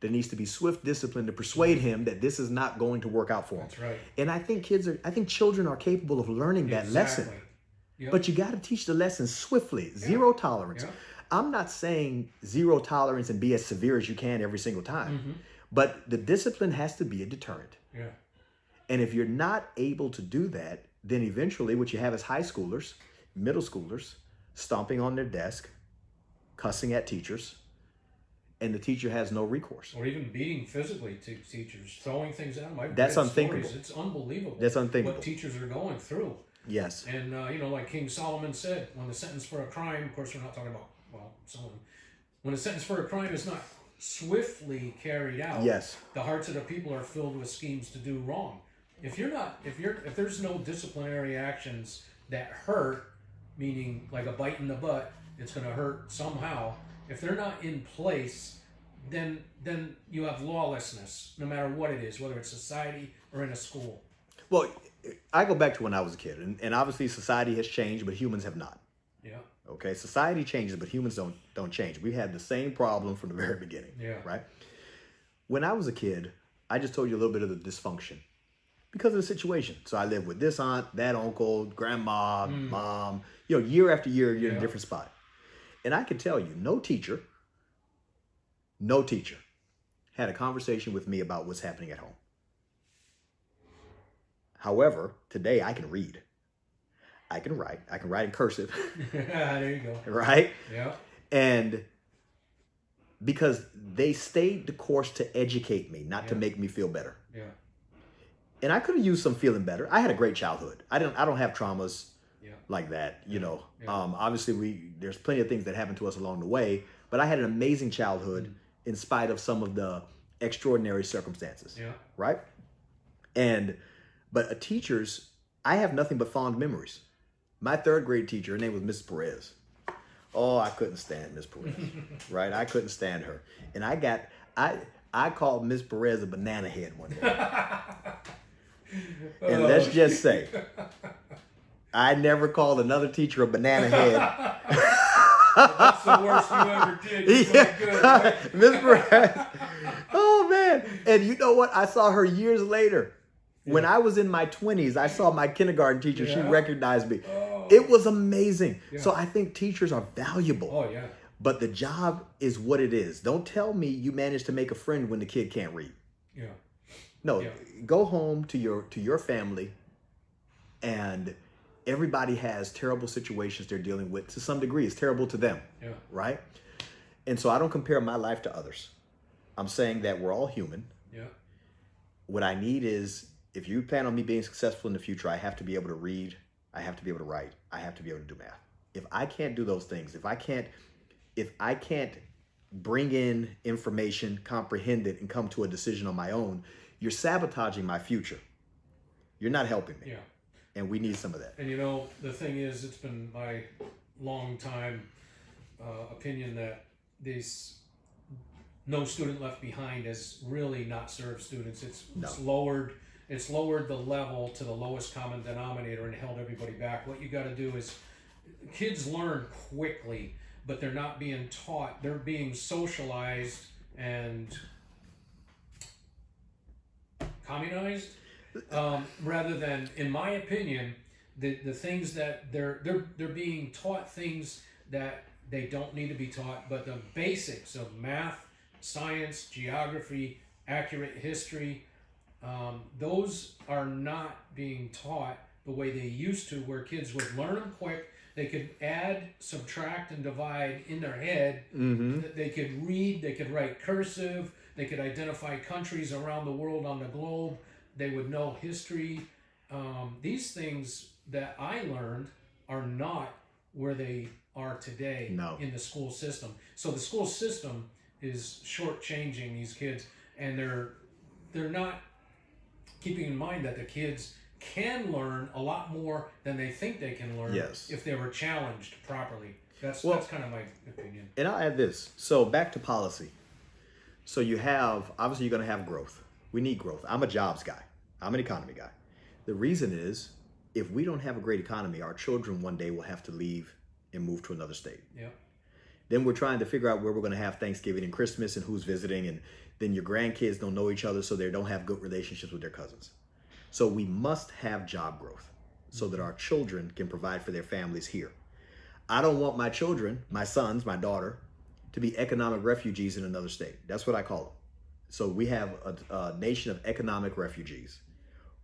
there needs to be swift discipline to persuade him that this is not going to work out for him. That's right. And I think children are capable of learning that lesson. Yep. But you got to teach the lesson swiftly. Zero tolerance. Yeah. I'm not saying zero tolerance and be as severe as you can every single time. Mm-hmm. But the discipline has to be a deterrent. Yeah. And if you're not able to do that, then eventually what you have is high schoolers, middle schoolers, stomping on their desk, cussing at teachers, and the teacher has no recourse. Or even beating physically to teachers, throwing things at them. That's unthinkable. It's unbelievable. That's unthinkable. What teachers are going through. Yes. And, like King Solomon said, when the sentence for a crime, of course, we're not talking about, Solomon. When a sentence for a crime is not swiftly carried out, yes, the hearts of the people are filled with schemes to do wrong. If there's no disciplinary actions that hurt, meaning like a bite in the butt, it's going to hurt somehow. If they're not in place, then you have lawlessness, no matter what it is, whether it's society or in a school. Well, I go back to when I was a kid, and obviously society has changed, but humans have not. Yeah. Okay, society changes, but humans don't change. We had the same problem from the very beginning. Yeah. Right? When I was a kid, I just told you a little bit of the dysfunction because of the situation. So I lived with this aunt, that uncle, grandma, mom, year after year, you're in a different spot. And I can tell you, no teacher had a conversation with me about what's happening at home. However, today I can read. I can write. I can write in cursive. There you go. Right? Yeah. And because they stayed the course to educate me, not to make me feel better. Yeah. And I could have used some feeling better. I had a great childhood. I don't have traumas like that, Yeah. Obviously there's plenty of things that happened to us along the way, but I had an amazing childhood in spite of some of the extraordinary circumstances. Yeah. Right? But I have nothing but fond memories. My third grade teacher, her name was Miss Perez. Oh, I couldn't stand Miss Perez, right? I couldn't stand her. And I called Miss Perez a banana head one day. And let's just say, I never called another teacher a banana head. That's the worst you ever did. Good, right? Miss Perez. Oh, man. And you know what? I saw her years later. When I was in my 20s, I saw my kindergarten teacher. She recognized me. Oh. It was amazing. Yeah. So I think teachers are valuable. Oh, yeah. But the job is what it is. Don't tell me you managed to make a friend when the kid can't read. Yeah. No, go home to your family, and everybody has terrible situations they're dealing with to some degree. It's terrible to them. Yeah. Right? And so I don't compare my life to others. I'm saying that we're all human. Yeah. What I need is, if you plan on me being successful in the future, I have to be able to read, I have to be able to write, I have to be able to do math. If I can't do those things, if I can't bring in information, comprehend it, and come to a decision on my own, you're sabotaging my future. You're not helping me. Yeah. And we need some of that. And the thing is, it's been my long time opinion that this no student left behind has really not served students. It's lowered the level to the lowest common denominator and held everybody back. What you got to do is, kids learn quickly, but they're not being taught. They're being socialized and communized, rather than, in my opinion, the things that they're being taught things that they don't need to be taught, but the basics of math, science, geography, accurate history, those are not being taught the way they used to, where kids would learn them quick. They could add, subtract, and divide in their head. They could read, they could write cursive, they could identify countries around the world on the globe, they would know history. These things that I learned are not where they are today in the school system. So the school system is shortchanging these kids, and they're not keeping in mind that the kids can learn a lot more than they think they can learn if they were challenged properly. That's kind of my opinion. And I'll add this. So back to policy. So you have, obviously you're going to have growth. We need growth. I'm a jobs guy. I'm an economy guy. The reason is, if we don't have a great economy, our children one day will have to leave and move to another state. Yeah. Then we're trying to figure out where we're going to have Thanksgiving and Christmas and who's visiting. And then your grandkids don't know each other, so they don't have good relationships with their cousins. So we must have job growth so that our children can provide for their families here. I don't want my children, my sons, my daughter, to be economic refugees in another state. That's what I call them. So we have a nation of economic refugees,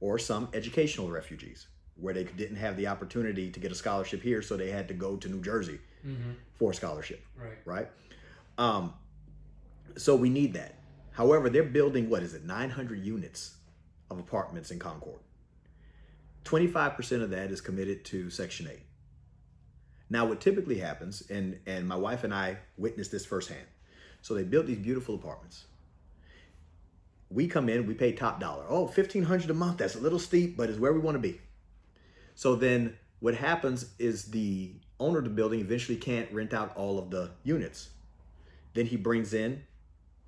or some educational refugees, where they didn't have the opportunity to get a scholarship here, so they had to go to New Jersey for a scholarship. Right? So we need that. However, they're building, 900 units of apartments in Concord. 25% of that is committed to Section 8. Now, what typically happens, and my wife and I witnessed this firsthand. So they built these beautiful apartments. We come in, we pay top dollar. Oh, $1,500 a month. That's a little steep, but it's where we want to be. So then what happens is the owner of the building eventually can't rent out all of the units. Then he brings in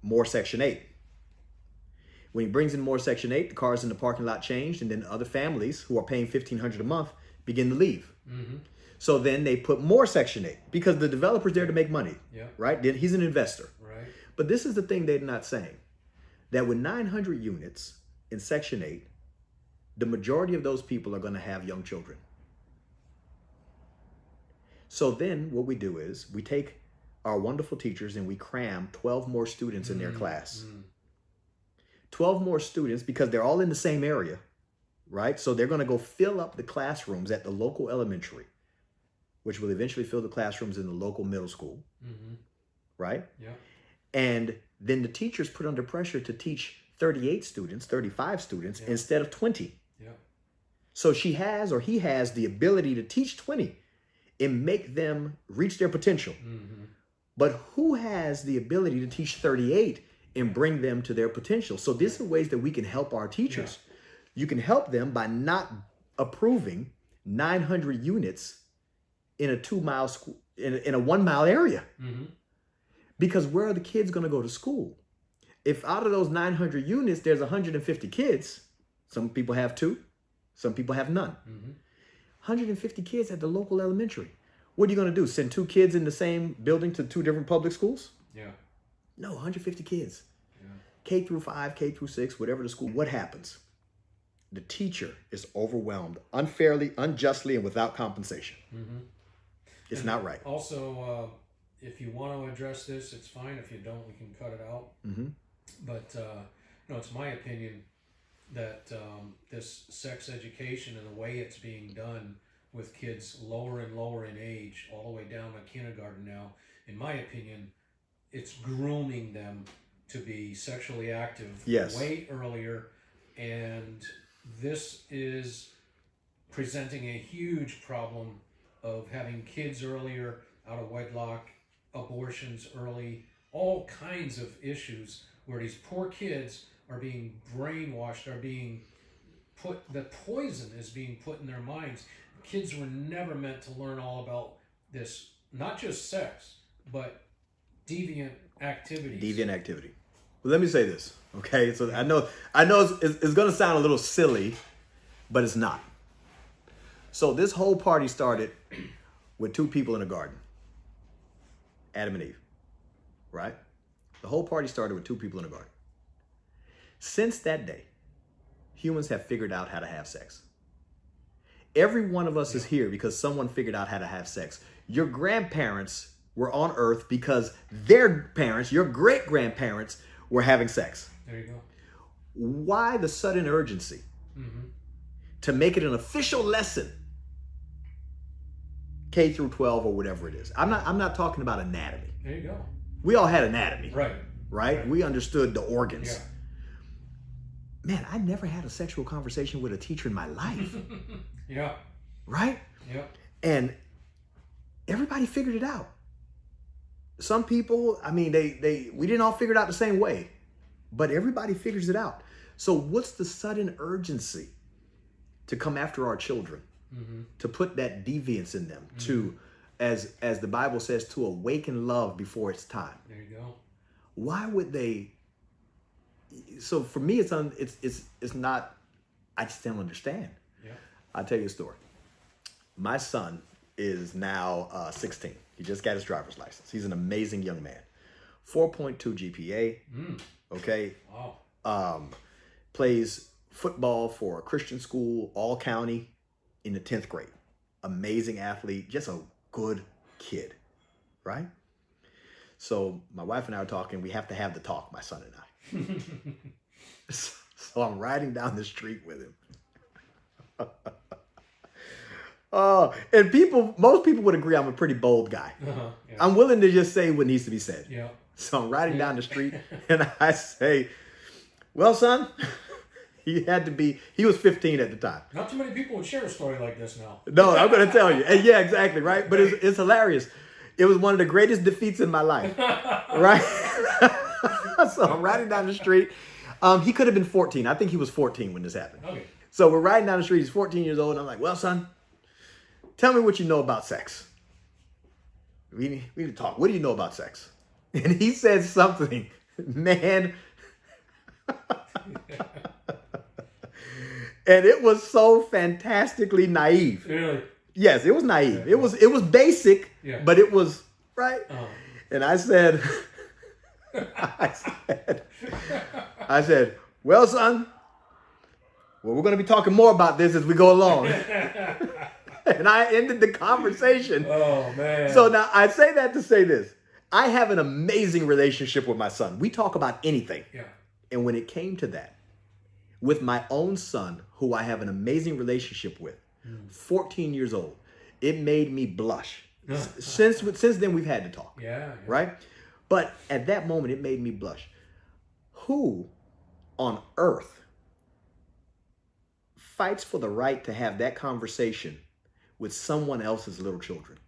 more Section 8. When he brings in more Section 8, the cars in the parking lot changed, and then other families who are paying $1,500 a month begin to leave. So then they put more Section 8 because the developer's there to make money, right? He's an investor. Right. But this is the thing they're not saying, that with 900 units in Section 8, the majority of those people are going to have young children. So then what we do is we take our wonderful teachers and we cram 12 more students in their class. 12 more students, because they're all in the same area, right? So they're going to go fill up the classrooms at the local elementary, which will eventually fill the classrooms in the local middle school, right? Yeah. And then the teachers put under pressure to teach 38 students, 35 students instead of 20. Yeah. So she has, or he has, the ability to teach 20 and make them reach their potential. But who has the ability to teach 38 and bring them to their potential? So these are ways that we can help our teachers. You can help them by not approving 900 units in a 2-mile school, in a 1-mile area. Because where are the kids going to go to school? If out of those 900 units, there's 150 kids, some people have 2, some people have none. 150 kids at the local elementary. What are you going to do? Send 2 kids in the same building to 2 different public schools? No, 150 kids. K through 5, K through 6, whatever the school. What happens? The teacher is overwhelmed unfairly, unjustly, and without compensation. It's not right. Also, if you want to address this, it's fine. If you don't, we can cut it out. But it's my opinion that this sex education and the way it's being done with kids lower and lower in age, all the way down to kindergarten now, in my opinion, it's grooming them to be sexually active way earlier. And this is presenting a huge problem of having kids earlier, out of wedlock, abortions early, all kinds of issues where these poor kids are being brainwashed, are being put, the poison is being put in their minds. Kids were never meant to learn all about this, not just sex, but deviant activities. Deviant activity. Well, let me say this, okay? So I know it's going to sound a little silly, but it's not. So this whole party started with two people in a garden, Adam and Eve, right? The whole party started with two people in a garden. Since that day, humans have figured out how to have sex. Every one of us is here because someone figured out how to have sex. Your grandparents were on earth because their parents, your great-grandparents, were having sex. There you go. Why the sudden urgency to make it an official lesson, K through 12 or whatever it is? I'm not talking about anatomy. There you go. We all had anatomy. Right. We understood the organs. Yeah. Man, I never had a sexual conversation with a teacher in my life. Yeah. Right? Yeah. And everybody figured it out. Some people, I mean, we didn't all figure it out the same way, but everybody figures it out. So what's the sudden urgency to come after our children, to put that deviance in them, to, as the Bible says, to awaken love before it's time? There you go. Why would they? So for me, it's not. I just don't understand. Yeah. I'll tell you a story. My son is now 16. He just got his driver's license. He's an amazing young man. 4.2 GPA. Okay. Wow. Plays football for a Christian school, all county, in the 10th grade. Amazing athlete. Just a good kid. Right? So my wife and I are talking. We have to have the talk, my son and I. So I'm riding down the street with him. And most people would agree I'm a pretty bold guy. Yeah. I'm willing to just say what needs to be said. Yeah. So I'm riding down the street and I say, well, son, he was 15 at the time. Not too many people would share a story like this now. No, I'm going to tell you. And yeah, exactly, right? But it's hilarious. It was one of the greatest defeats in my life, right? So I'm riding down the street. He could have been 14. I think he was 14 when this happened. Okay. So we're riding down the street. He's 14 years old. And I'm like, well, son, tell me what you know about sex. We need to talk. What do you know about sex? And he said something, man. And it was so fantastically naive. Really? Yes, it was naive. It was basic, but it was right. And I said, I said, well, son, we're going to be talking more about this as we go along. And I ended the conversation. Oh, man. So now I say that to say this. I have an amazing relationship with my son. We talk about anything. Yeah. And when it came to that, with my own son, who I have an amazing relationship with, 14 years old, it made me blush. Since then, we've had to talk. Yeah. Right? But at that moment, it made me blush. Who on earth fights for the right to have that conversation with someone else's little children?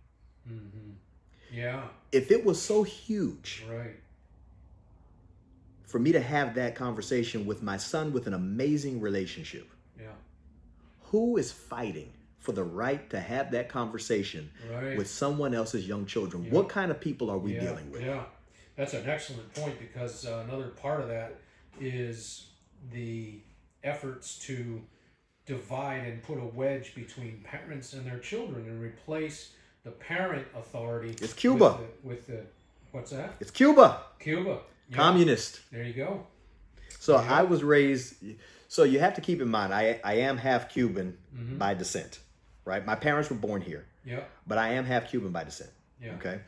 Yeah. If it was so huge Right. for me to have that conversation with my son with an amazing relationship, Yeah. who is fighting for the right to have that conversation with someone else's young children? Yeah. What kind of people are we dealing with? Yeah. That's an excellent point, because another part of that is the efforts to divide and put a wedge between parents and their children and replace the parent authority. It's Cuba. With the what's that? It's Cuba. Cuba. Yeah. Communist. There you go. So I was raised, so you have to keep in mind, I am half Cuban by descent, right? My parents were born here, but I am half Cuban by descent, okay?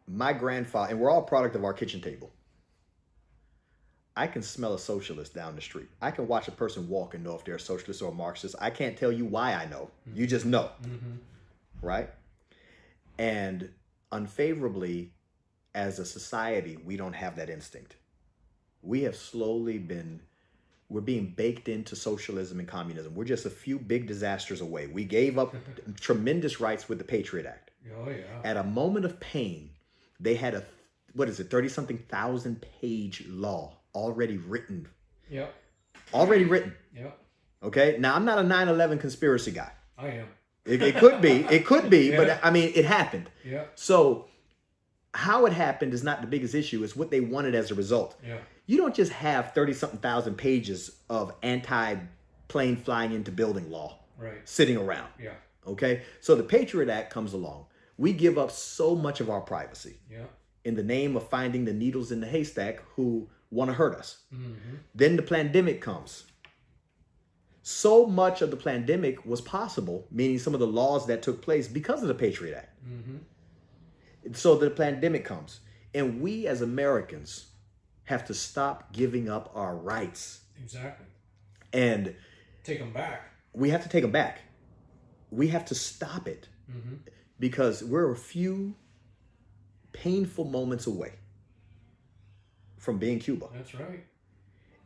My grandfather, and we're all product of our kitchen table. I can smell a socialist down the street. I can watch a person walk and know if they're a socialist or a Marxist. I can't tell you why I know. You just know, right? And unfavorably, as a society, we don't have that instinct. We have we're being baked into socialism and communism. We're just a few big disasters away. We gave up tremendous rights with the Patriot Act. Oh, yeah. At a moment of pain, they had 30-something thousand page law already written. Yep. Already written. Yep. Okay? Now, I'm not a 9/11 conspiracy guy. I am. It could be. It could be. Yeah. But I mean, it happened. Yeah. So how it happened is not the biggest issue. It's what they wanted as a result. Yeah. You don't just have 30-something thousand pages of anti-plane flying into building law sitting around. Yeah. Okay? So the Patriot Act comes along. We give up so much of our privacy in the name of finding the needles in the haystack who want to hurt us. Mm-hmm. Then the pandemic comes. So much of the pandemic was possible, meaning some of the laws that took place because of the Patriot Act. Mm-hmm. So the pandemic comes. And we as Americans have to stop giving up our rights. Exactly. And take them back. We have to take them back. We have to stop it. Mm-hmm. Because we're a few painful moments away from being Cuba. That's right.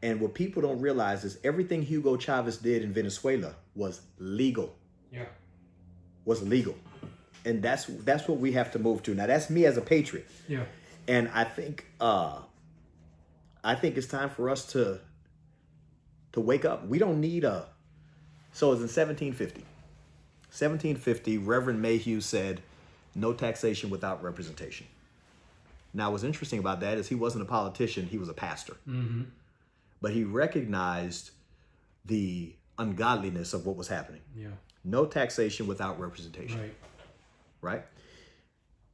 And what people don't realize is everything Hugo Chavez did in Venezuela was legal. Yeah. Was legal. And that's what we have to move to. Now that's me as a patriot. Yeah. And I think it's time for us to wake up. We don't need so it's in 1750. 1750, Reverend Mayhew said, no taxation without representation. Now, what's interesting about that is he wasn't a politician, he was a pastor. Mm-hmm. But he recognized the ungodliness of what was happening. Yeah. No taxation without representation. Right. Right?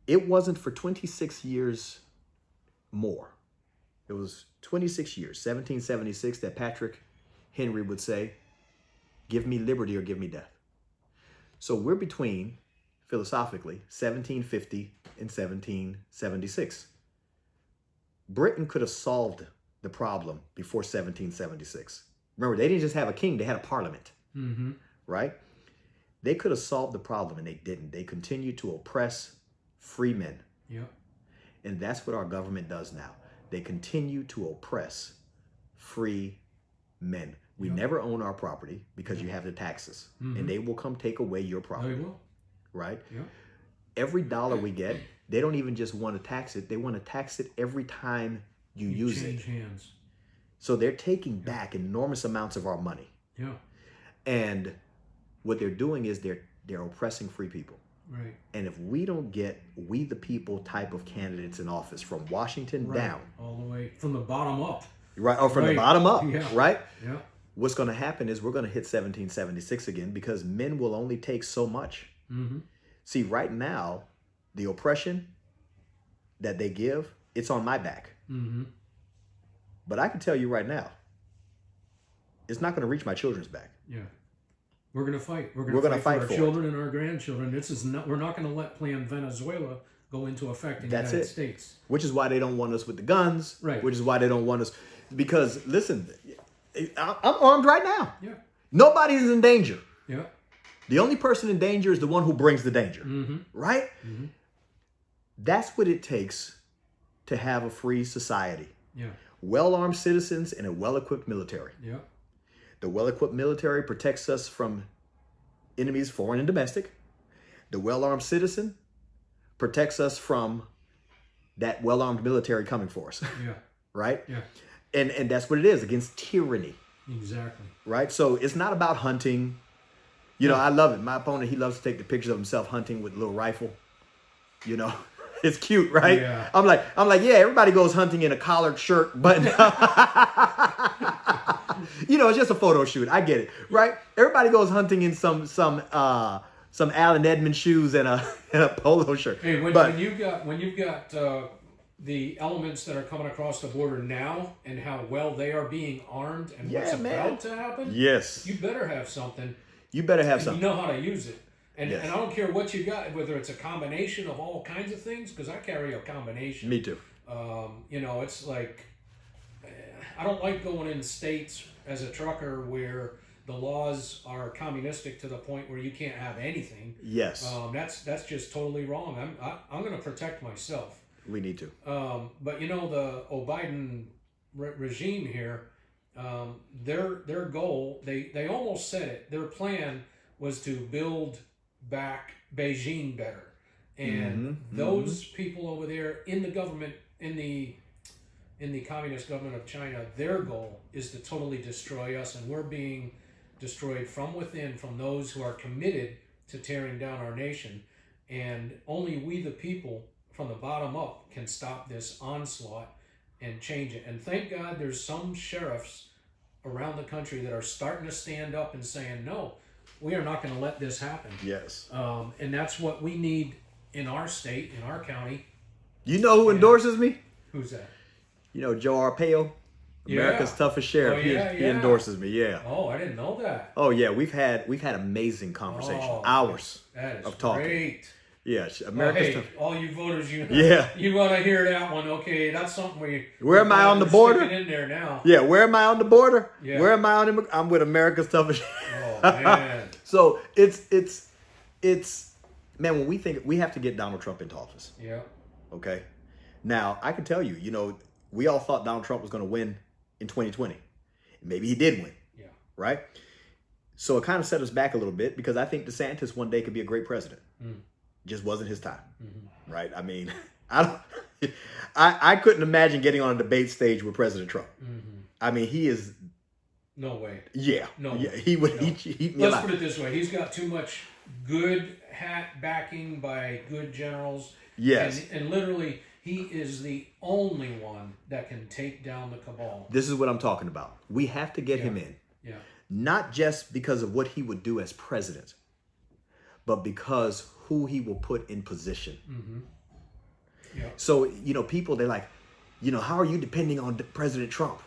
It wasn't for 26 years more. It was 26 years, 1776, that Patrick Henry would say, give me liberty or give me death. So we're between, philosophically, 1750 and 1776. Britain could have solved the problem before 1776. Remember, they didn't just have a king, they had a parliament, right? They could have solved the problem and they didn't. They continued to oppress free men. Yeah. And that's what our government does now. They continue to oppress free men. We never own our property because you have the taxes, and they will come take away your property. They will. Right? Yeah. Every dollar we get, they don't even just want to tax it. They want to tax it every time you use it. Change hands. So they're taking back enormous amounts of our money. Yeah. And what they're doing is they're oppressing free people. Right. And if we don't get we the people type of candidates in office from Washington down, all the way from the bottom up. Right, or from the bottom up, right? Yeah. What's going to happen is we're going to hit 1776 again because men will only take so much. Mm-hmm. See, right now, the oppression that they give, it's on my back. Mm-hmm. But I can tell you right now, it's not going to reach my children's back. Yeah. We're going to fight. We're going to fight for our children and our grandchildren. We're not going to let Plan Venezuela go into effect in the United States. Which is why they don't want us with the guns. Right. Which is why they don't want us. Because, listen, I'm armed right now. Yeah. Nobody's in danger. Yeah. The only person in danger is the one who brings the danger. Mm-hmm. Right? Mm-hmm. That's what it takes to have a free society. Yeah. Well-armed citizens and a well-equipped military. Yeah. The well-equipped military protects us from enemies, foreign and domestic. The well-armed citizen protects us from that well-armed military coming for us. Yeah. Right? Yeah. And that's what it is, against tyranny. Exactly. Right? So it's not about hunting. You know, I love it. My opponent, he loves to take the pictures of himself hunting with a little rifle. You know, it's cute, right? Yeah. I'm like, yeah, everybody goes hunting in a collared shirt, but you know, it's just a photo shoot. I get it, right? Everybody goes hunting in some Allen Edmonds shoes and a polo shirt. Hey, when you've got the elements that are coming across the border now and how well they are being armed and what's about to happen, yes, you better have something. You better have something. You know how to use it. And I don't care what you got, whether it's a combination of all kinds of things, because I carry a combination. Me too. You know, it's like, I don't like going in states as a trucker where the laws are communistic to the point where you can't have anything. Yes. That's just totally wrong. I'm going to protect myself. We need to. But you know, the Biden regime here, their goal, they almost said it. Their plan was to build back Beijing better, and those people over there in the government, in the communist government of China, their goal is to totally destroy us, and we're being destroyed from within from those who are committed to tearing down our nation. And only we, the people, from the bottom up, can stop this onslaught and change it. And thank God there's some sheriffs around the country that are starting to stand up and saying, no, we are not going to let this happen. Yes. And that's what we need in our state, in our county. You know who endorses me? Who's that? You know, Joe Arpaio, America's toughest sheriff. Oh, yeah, he endorses me. Yeah. Oh, I didn't know that. Oh yeah, we've had amazing conversation, hours that is of talking. Great. Yeah, America's all you voters, you want to hear that one? Okay, that's something Where am I on the border? In there now. Yeah, where am I on the border? Yeah. Where am I on? I'm with America's toughest. Oh man. So it's man, when we think we have to get Donald Trump into office. Yeah. Okay. Now I can tell you, we all thought Donald Trump was going to win in 2020. Maybe he did win. Yeah. Right. So it kind of set us back a little bit because I think DeSantis one day could be a great president. Just wasn't his time. Right. I mean, I couldn't imagine getting on a debate stage with President Trump. I mean, he is. No way. Yeah. No. Yeah, he would. No. He'd Let's put it this way: he's got too much good hat backing by good generals. Yes. And literally, he is the only one that can take down the cabal. This is what I'm talking about. We have to get him in. Yeah. Not just because of what he would do as president, but because who he will put in position. Yeah. So, people, they're like, how are you depending on President Trump?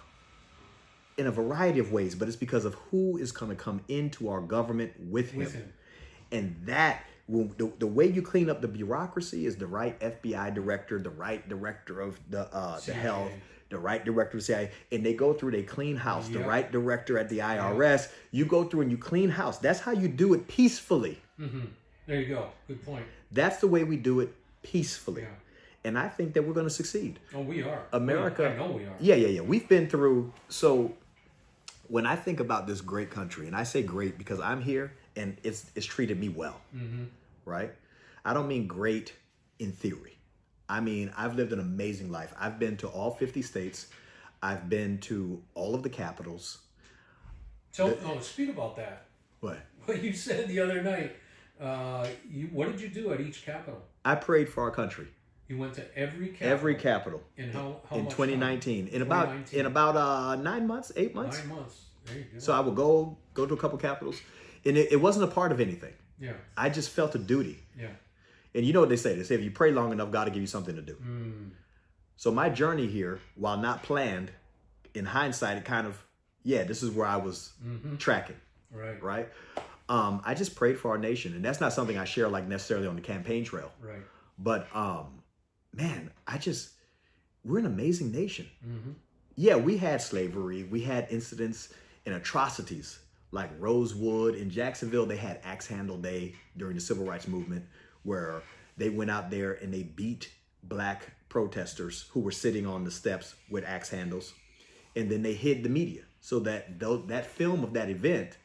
In a variety of ways, but it's because of who is going to come into our government with him. And that, the way you clean up the bureaucracy is the right FBI director, the right director of the health, the right director of CIA, and they go through, they clean house, the right director at the IRS. You go through and you clean house. That's how you do it peacefully. There you go. Good point. That's the way we do it peacefully. Yeah. And I think that we're going to succeed. Oh, we are. America. I know we are. Yeah. We've been through. So when I think about this great country, and I say great because I'm here and it's treated me well, right? I don't mean great in theory. I mean, I've lived an amazing life. I've been to all 50 states. I've been to all of the capitals. So, speak about that. What? What you said the other night. What did you do at each capital? I prayed for our country. You went to every capital. Every capital. In how in much 2019. Time? In about 9 months, 8 months. 9 months. There you go. So I would go to a couple capitals, and it wasn't a part of anything. Yeah. I just felt a duty. Yeah. And you know what they say? They say if you pray long enough, God will give you something to do. So my journey here, while not planned, in hindsight, it kind of, this is where I was tracking. Right. Right. I just prayed for our nation, and that's not something I share like necessarily on the campaign trail. Right. But man, we're an amazing nation. Yeah, we had slavery, we had incidents and atrocities like Rosewood in Jacksonville. They had Axe Handle Day during the Civil Rights Movement, where they went out there and they beat black protesters who were sitting on the steps with axe handles, and then they hid the media so that that film of that event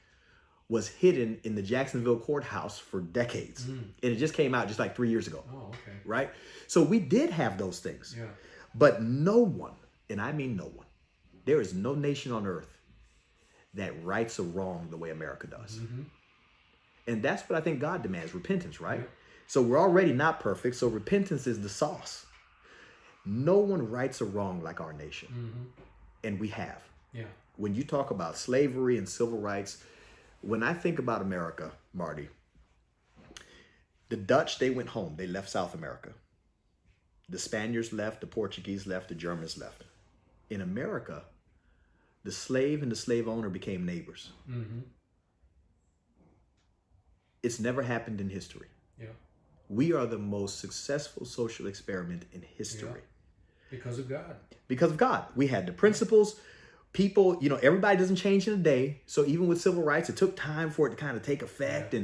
was hidden in the Jacksonville courthouse for decades. And it just came out just like 3 years ago. Oh, okay. Right? So we did have those things. Yeah. But no one, and I mean no one, there is no nation on earth that rights a wrong the way America does. And that's what I think God demands, repentance, right? Yeah. So we're already not perfect, so repentance is the sauce. No one rights a wrong like our nation. And we have. Yeah. When you talk about slavery and civil rights, when I think about America, Marty, the Dutch, they went home. They left South America. The Spaniards left, the Portuguese left, the Germans left. In America, the slave and the slave owner became neighbors. It's never happened in history. Yeah. We are the most successful social experiment in history. Yeah. Because of God. Because of God. We had the principles. People, everybody doesn't change in a day. So even with civil rights, it took time for it to kind of take effect.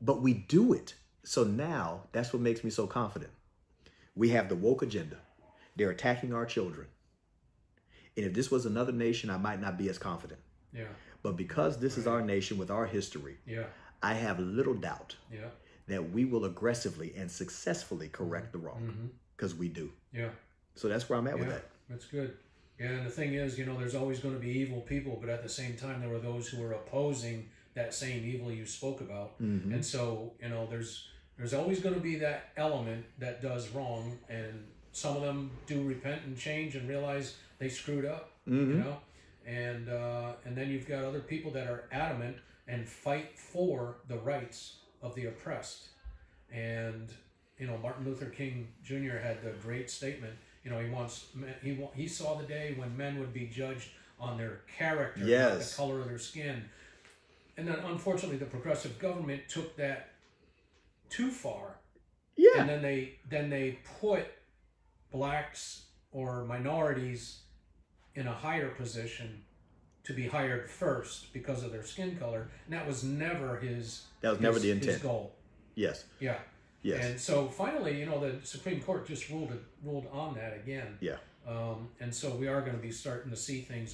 But we do it. So now that's what makes me so confident. We have the woke agenda. They're attacking our children. And if this was another nation, I might not be as confident. Yeah. But because this is our nation with our history, I have little doubt that we will aggressively and successfully correct the wrong. Because we do. Yeah. So that's where I'm at with that. That's good. Yeah, and the thing is, there's always going to be evil people, but at the same time, there were those who were opposing that same evil you spoke about. And so, you know, there's always going to be that element that does wrong, and some of them do repent and change and realize they screwed up, you know, and then you've got other people that are adamant and fight for the rights of the oppressed. And, you know, Martin Luther King Jr. had the great statement, you know, he saw the day when men would be judged on their character, not the color of their skin. And then, unfortunately, the progressive government took that too far. Yeah. And then they put blacks or minorities in a higher position to be hired first because of their skin color. And that was never never the intent. His goal. Yes. Yeah. Yes. And so finally, you know, the Supreme Court just ruled on that again. Yeah. And so we are going to be starting to see things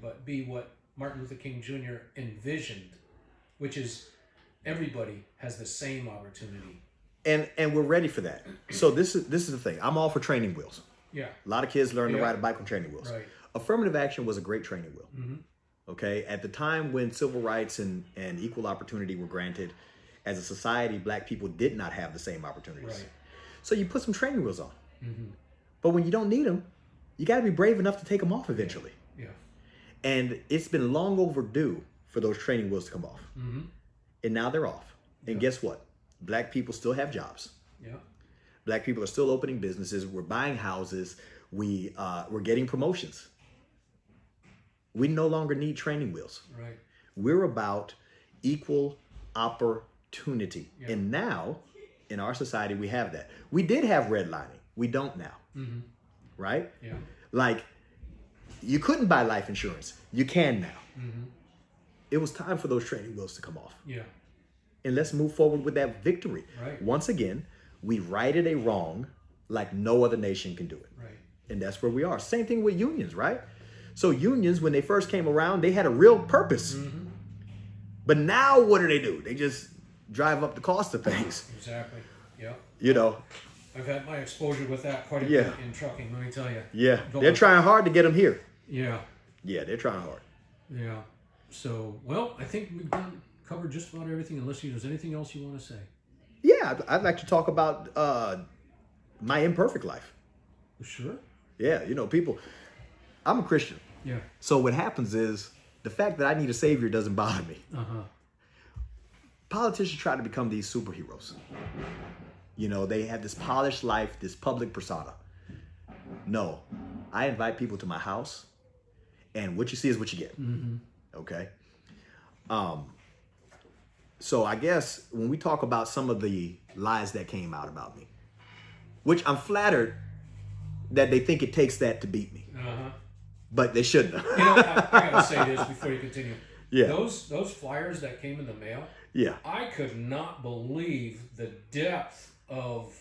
but be what Martin Luther King Jr. envisioned, which is everybody has the same opportunity. And we're ready for that. So this is the thing. I'm all for training wheels. Yeah. A lot of kids learn to ride a bike on training wheels. Right. Affirmative action was a great training wheel. Okay. At the time when civil rights and equal opportunity were granted, as a society, black people did not have the same opportunities. Right. So you put some training wheels on. But when you don't need them, you got to be brave enough to take them off eventually. Yeah. And it's been long overdue for those training wheels to come off. And now they're off. And guess what? Black people still have jobs. Yeah. Black people are still opening businesses. We're buying houses. We're getting promotions. We no longer need training wheels. Right. We're about equal opportunity. Yeah. And now, in our society, we have that. We did have redlining. We don't now. Right? Yeah. Like, you couldn't buy life insurance. You can now. It was time for those training wheels to come off. Yeah. And let's move forward with that victory. Right. Once again, we righted a wrong like no other nation can do it. Right. And that's where we are. Same thing with unions, right? So unions, when they first came around, they had a real purpose. But now what do? They just drive up the cost of things. Exactly. Yeah. You know. I've had my exposure with that quite a bit in trucking, let me tell you. Yeah. They're trying hard to get them here. Yeah. Yeah, they're trying hard. Yeah. So, well, I think we've covered just about everything, unless there's anything else you want to say. Yeah, I'd like to talk about my imperfect life. Sure. Yeah, you know, I'm a Christian. Yeah. So what happens is the fact that I need a savior doesn't bother me. Politicians try to become these superheroes. You know, they have this polished life, this public persona. No, I invite people to my house, and what you see is what you get. Okay. So I guess when we talk about some of the lies that came out about me, which I'm flattered that they think it takes that to beat me, but they shouldn't. You know, I gotta say this before you continue. Yeah. Those flyers that came in the mail. Yeah. I could not believe the depth of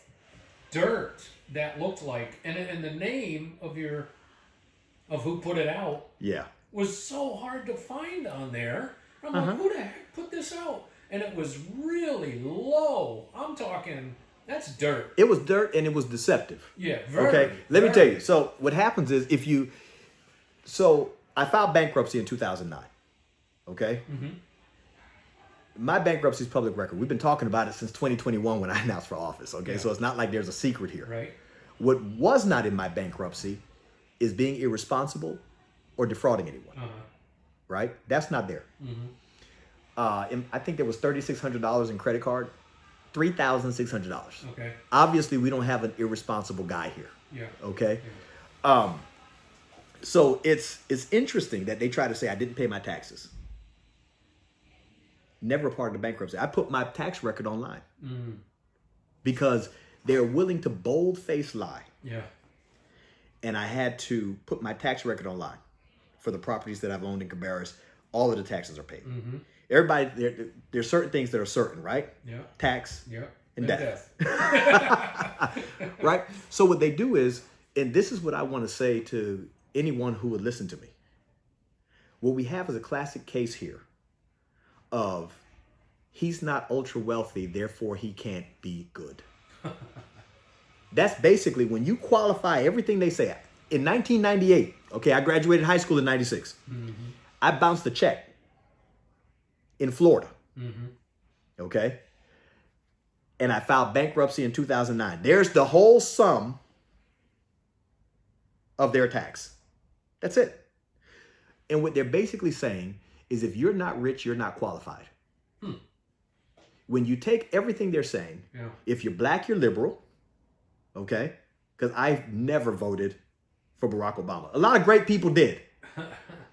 dirt that looked like, and the name of who put it out. Yeah. Was so hard to find on there. I'm like, who the heck put this out? And it was really low. I'm talking, that's dirt. It was dirt and it was deceptive. Yeah, very. Okay, let me tell you. So what happens is so I filed bankruptcy in 2009. Okay? My bankruptcy is public record. We've been talking about it since 2021 when I announced for office. Okay, so it's not like there's a secret here. Right. What was not in my bankruptcy is being irresponsible or defrauding anyone. Right? That's not there. I think there was $3,600 in credit card, $3,600. Okay. Obviously, we don't have an irresponsible guy here. Yeah. Okay. Yeah. So it's interesting that they try to say I didn't pay my taxes. Never a part of the bankruptcy. I put my tax record online because they're willing to bold-faced lie. Yeah. And I had to put my tax record online for the properties that I've owned in Cabarrus. All of the taxes are paid. Everybody, there's certain things that are certain, right? Yeah. Tax. Yeah. And death. Right? So what they do is, and this is what I want to say to anyone who would listen to me. What we have is a classic case here of he's not ultra wealthy, therefore he can't be good. That's basically when you qualify everything they say. In 1998, okay, I graduated high school in 96. I bounced a check in Florida. Mm-hmm. Okay. And I filed bankruptcy in 2009. There's the whole sum of their tax. That's it. And what they're basically saying is if you're not rich, you're not qualified. When you take everything they're saying, if you're black, you're liberal. Okay. Because I've never voted for Barack Obama. A lot of great people did.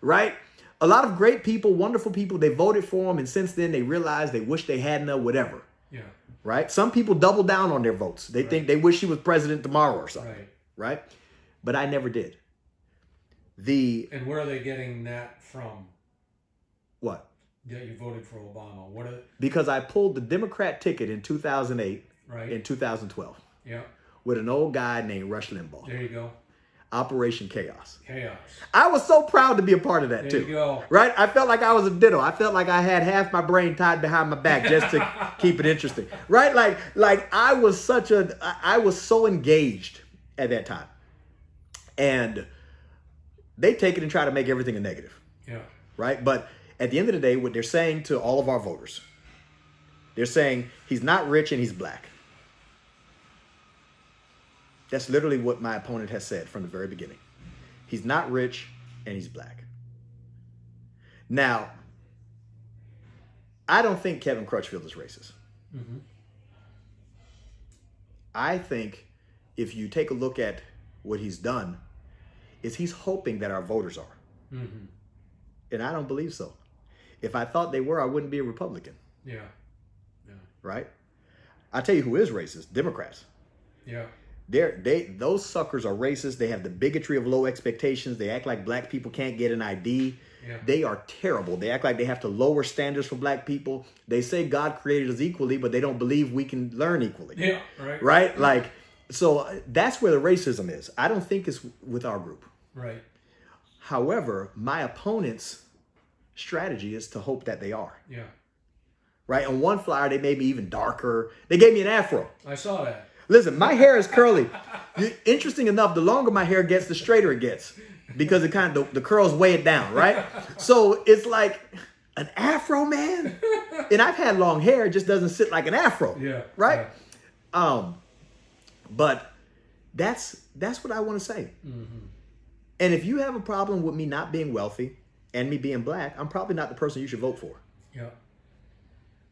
Right? A lot of great people, wonderful people, they voted for him. And since then they realized they wish they hadn't or whatever. Yeah. Right? Some people double down on their votes. They think they wish he was president tomorrow or something. Right? But I never did. And where are they getting that from? What? That you voted for Obama. Because I pulled the Democrat ticket in 2008 in 2012. Yeah. With an old guy named Rush Limbaugh. There you go. Operation Chaos. Chaos. I was so proud to be a part of that too. There you go. Right? I felt like I was a ditto. I felt like I had half my brain tied behind my back just to keep it interesting. Right? Like I was so engaged at that time. And they take it and try to make everything a negative. Yeah. Right? But at the end of the day, what they're saying to all of our voters, they're saying he's not rich and he's black. That's literally what my opponent has said from the very beginning. He's not rich and he's black. Now, I don't think Kevin Crutchfield is racist. Mm-hmm. I think if you take a look at what he's done, is he's hoping that our voters are. Mm-hmm. And I don't believe so. If I thought they were, I wouldn't be a Republican. Yeah. Right? I tell you who is racist, Democrats. Yeah. Those suckers are racist. They have the bigotry of low expectations. They act like black people can't get an ID. Yeah. They are terrible. They act like they have to lower standards for black people. They say God created us equally, but they don't believe we can learn equally. Yeah, right. Right? Like, so that's where the racism is. I don't think it's with our group. Right. However, my opponent's strategy is to hope that they are. Yeah. Right? On one flyer, they made me even darker. They gave me an afro. I saw that. Listen, my hair is curly. Interesting enough, the longer my hair gets, the straighter it gets. Because it kind of, the curls weigh it down, right? So it's like an afro, man. And I've had long hair, it just doesn't sit like an afro. Yeah. Right? Yeah. But that's what I want to say. Mm-hmm. And if you have a problem with me not being wealthy and me being black, I'm probably not the person you should vote for. Yeah.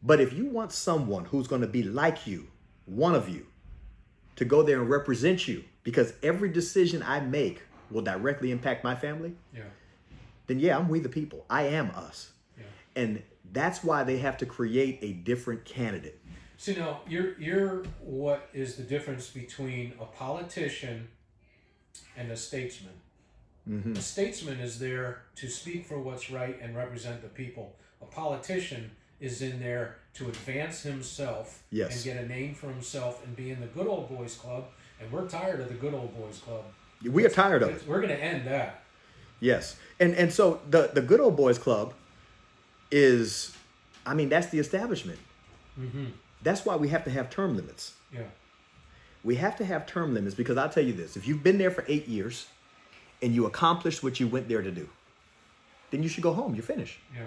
But if you want someone who's going to be like you, one of you, to go there and represent you, because every decision I make will directly impact my family, then yeah, I'm we the people. I am us. Yeah. And that's why they have to create a different candidate. See, now, you're what is the difference between a politician and a statesman? Mm-hmm. A statesman is there to speak for what's right and represent the people. A politician is in there to advance himself and get a name for himself and be in the good old boys club. And we're tired of the good old boys club. We are tired of it. We're going to end that. Yes. And so the good old boys club is, I mean, that's the establishment. Mm-hmm. That's why we have to have term limits. Yeah. We have to have term limits because I'll tell you this. If you've been there for 8 years and you accomplished what you went there to do, then you should go home. You're finished. Yeah.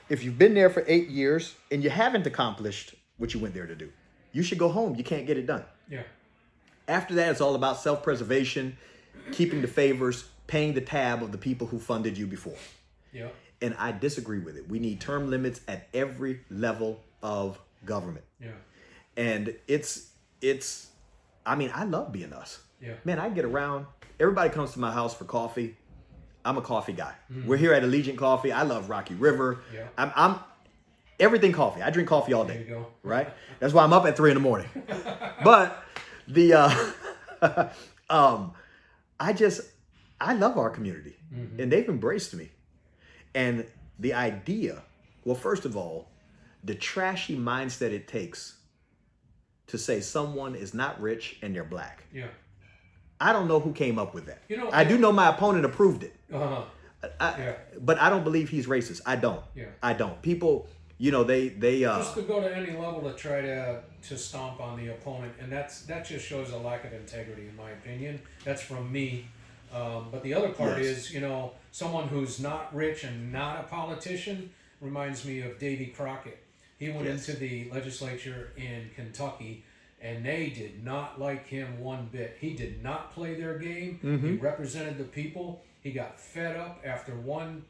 If you've been there for 8 years and you haven't accomplished what you went there to do, you should go home. You can't get it done. Yeah. After that, it's all about self-preservation, keeping the favors, paying the tab of the people who funded you before. Yeah. And I disagree with it. We need term limits at every level of government. Yeah. And it's I mean, I love being us. Yeah. Man, I get around. Everybody comes to my house for coffee. I'm a coffee guy. Mm-hmm. We're here at Allegiant Coffee. I love Rocky River. Yeah. I'm everything coffee. I drink coffee all day. There you go. Right? That's why I'm up at 3 a.m. But the I love our community. Mm-hmm. And they've embraced me. And the idea, well, first of all, the trashy mindset it takes to say someone is not rich and they're black. Yeah. I don't know who came up with that. I do know my opponent approved it. Uh-huh. But I don't believe he's racist. I don't. Yeah. I don't. People, they just to go to any level to try to stomp on the opponent, and that just shows a lack of integrity, in my opinion. That's from me. But the other part Yes. is, someone who's not rich and not a politician reminds me of Davy Crockett. He went Yes. into the legislature in Kentucky, and they did not like him one bit. He did not play their game. He represented the people. He got fed up after one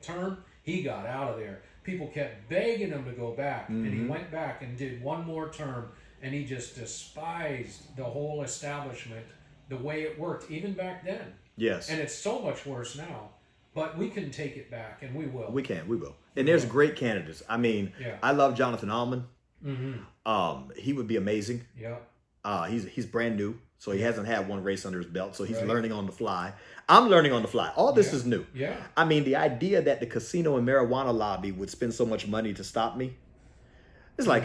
term. He got out of there. People kept begging him to go back, and he went back and did one more term, and he just despised the whole establishment, the way it worked, even back then. Yes. And it's so much worse now. But we can take it back, and we will. We will. And there's great candidates. I mean, I love Jonathan Alman. He would be amazing. Yeah. He's brand new, so he hasn't had one race under his belt, so he's learning on the fly. I'm learning on the fly. All this is new. Yeah. I mean, the idea that the casino and marijuana lobby would spend so much money to stop me, it's like,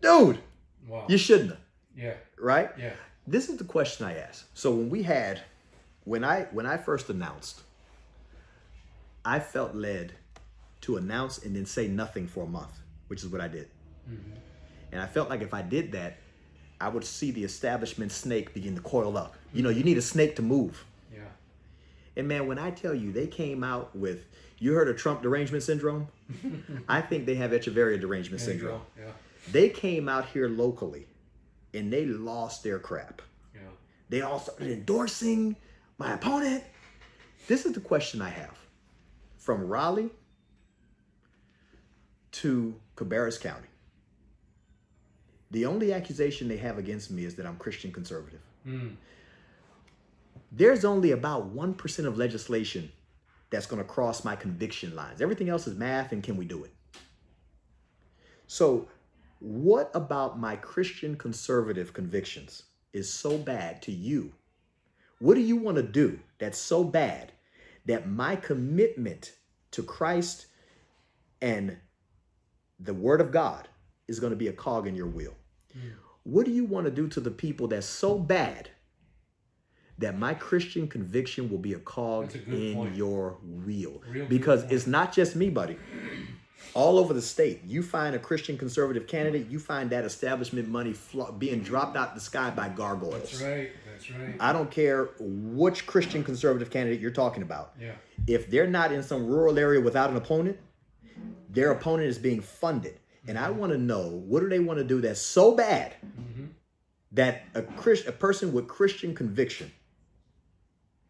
dude, Wow. you shouldn't have. Yeah. Right? Yeah. This is the question I asked. So when I first announced, I felt led to announce and then say nothing for a month, which is what I did. And I felt like if I did that, I would see the establishment snake begin to coil up. You need a snake to move. Yeah. And man, when I tell you they came out with, you heard of Trump derangement syndrome? I think they have Echeverria derangement There you syndrome. go. Yeah. They came out here locally and they lost their crap. Yeah. They all started endorsing my opponent. This is the question I have. From Raleigh to Cabarrus County, the only accusation they have against me is that I'm Christian conservative. There's only about 1% of legislation that's going to cross my conviction lines. Everything else is math and can we do it? So what about my Christian conservative convictions is so bad to you? What do you want to do that's so bad that my commitment to Christ and the Word of God is going to be a cog in your wheel? What do you want to do to the people that's so bad that my Christian conviction will be a cog in your wheel? Because it's not just me, buddy. All over the state, you find a Christian conservative candidate, you find that establishment money being dropped out the sky by gargoyles. That's right. That's right. I don't care which Christian conservative candidate you're talking about. Yeah. If they're not in some rural area without an opponent, their opponent is being funded. And I want to know, what do they want to do that's so bad that a person with Christian conviction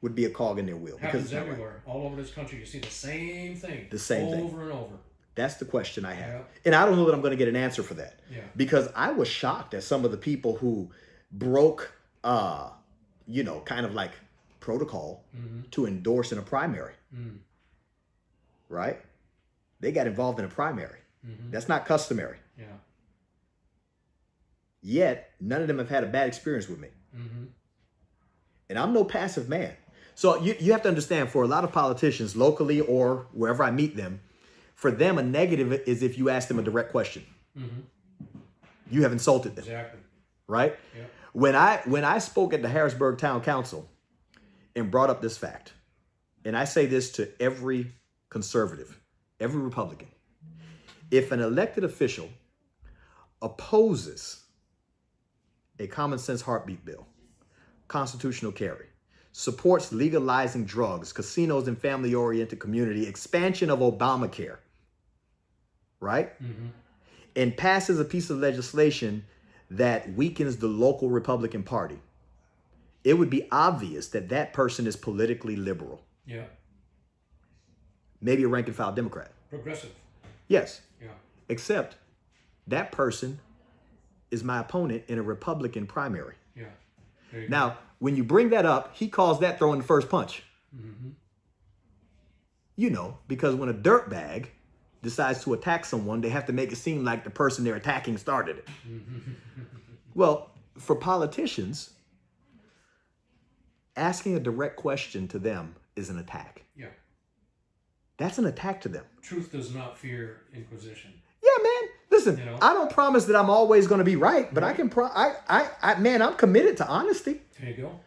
would be a cog in their wheel? Happens everywhere. All over this country, you see the same thing. The same thing. Over and over. That's the question I have. Yeah. And I don't know that I'm going to get an answer for that. Yeah. Because I was shocked at some of the people who broke, kind of like protocol to endorse in a primary. Right? They got involved in a primary. That's not customary. Yeah. Yet, none of them have had a bad experience with me. And I'm no passive man. So you have to understand, for a lot of politicians, locally or wherever I meet them, for them, a negative is if you ask them a direct question. You have insulted them. Exactly. Right? Yeah. When I spoke at the Harrisburg Town Council and brought up this fact, and I say this to every conservative, every Republican, if an elected official opposes a common sense heartbeat bill, constitutional carry, supports legalizing drugs, casinos and family-oriented community, expansion of Obamacare, right? And passes a piece of legislation that weakens the local Republican Party, it would be obvious that that person is politically liberal. Yeah. Maybe a rank and file Democrat. Progressive. Yes. Yeah. Except that person is my opponent in a Republican primary. Yeah. There you Now, when you bring that up, he calls that throwing the first punch. Because when a dirtbag decides to attack someone, they have to make it seem like the person they're attacking started it. Well, for politicians, asking a direct question to them is an attack. Yeah. That's an attack to them. Truth does not fear inquisition. Yeah, man. Listen, I don't promise that I'm always going to be right, but I can. I'm committed to honesty. There you go.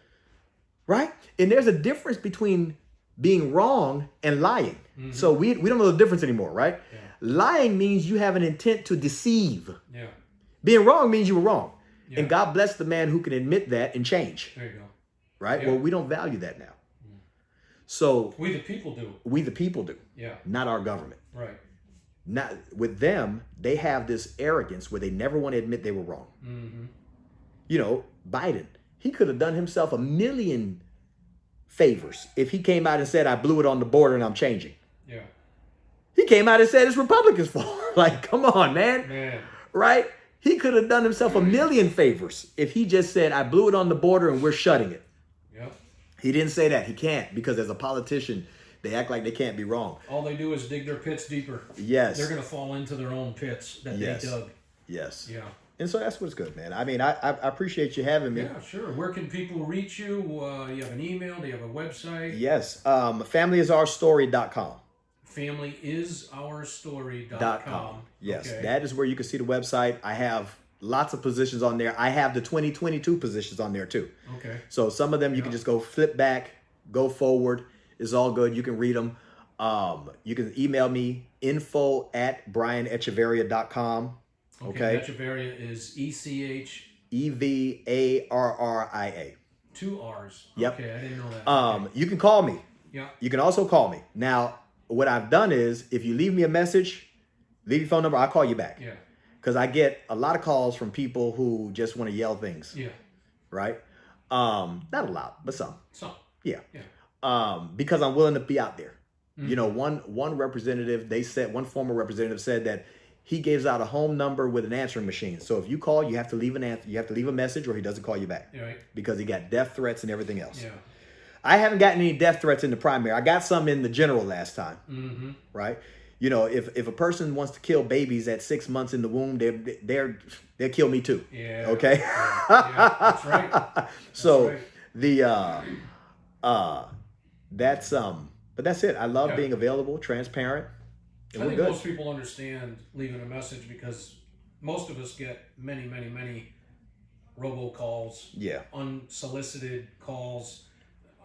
Right? And there's a difference between being wrong and lying. So we don't know the difference anymore, right? Yeah. Lying means you have an intent to deceive. Yeah. Being wrong means you were wrong. Yeah. And God bless the man who can admit that and change. There you go. right? Yeah. Well, we don't value that now. So we the people do. We the people do. Yeah. Not our government. Right. Not with them, they have this arrogance where they never want to admit they were wrong. Mm-hmm. You know, Biden, he could have done himself a million favors if he came out and said, I blew it on the border and I'm changing. Yeah. He came out and said it's Republicans' fault. Like, come on, man. Right? He could have done himself a million favors if he just said, I blew it on the border and we're shutting it. Yep. He didn't say that. He can't, because as a politician, they act like they can't be wrong. All they do is dig their pits deeper. Yes. They're going to fall into their own pits that they dug. Yes. Yeah. And so that's what's good, man. I mean, I appreciate you having me. Yeah, sure. Where can people reach you? You have an email? Do you have a website? Yes. FamilyIsOurStory.com. FamilyIsOurStory.com. Yes. Okay. That is where you can see the website. I have lots of positions on there. I have the 2022 positions on there too. Okay. So some of them you can just go flip back, go forward. It's all good. You can read them. You can email me, info@BrianEchevarria.com. Okay. Echeverria is ECH. EVARRIA. 2 R's. Yep. Okay, I didn't know that. You can call me. Yeah. You can also call me. Now, what I've done is, if you leave me a message, leave your phone number, I'll call you back. Yeah. Because I get a lot of calls from people who just want to yell things. Yeah. Right? Not a lot, but some. Some. Yeah. Yeah. Because I'm willing to be out there. Mm-hmm. You know, one representative, one former representative said that he gives out a home number with an answering machine. So if you call, you have to leave you have to leave a message, or he doesn't call you back. Right. Because he got death threats and everything else. Yeah. I haven't gotten any death threats in the primary. I got some in the general last time. Mm-hmm. Right? You know, if a person wants to kill babies at 6 months in the womb, they'll kill me too. Yeah. Okay. Yeah, that's right. That's so right. But that's it. I love being available, transparent. I think most people understand leaving a message, because most of us get many robocalls, unsolicited calls.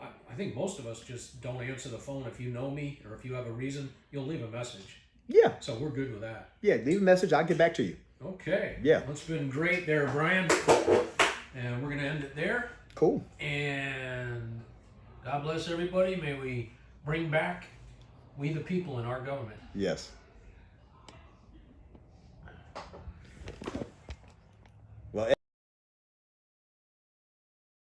I think most of us just don't answer the phone. If you know me, or if you have a reason, you'll leave a message. Yeah. So we're good with that. Yeah, leave a message. I'll get back to you. Okay. Yeah. Well, it's been great there, Brian. And we're going to end it there. Cool. And God bless everybody. May we bring back we the people in our government. Yes.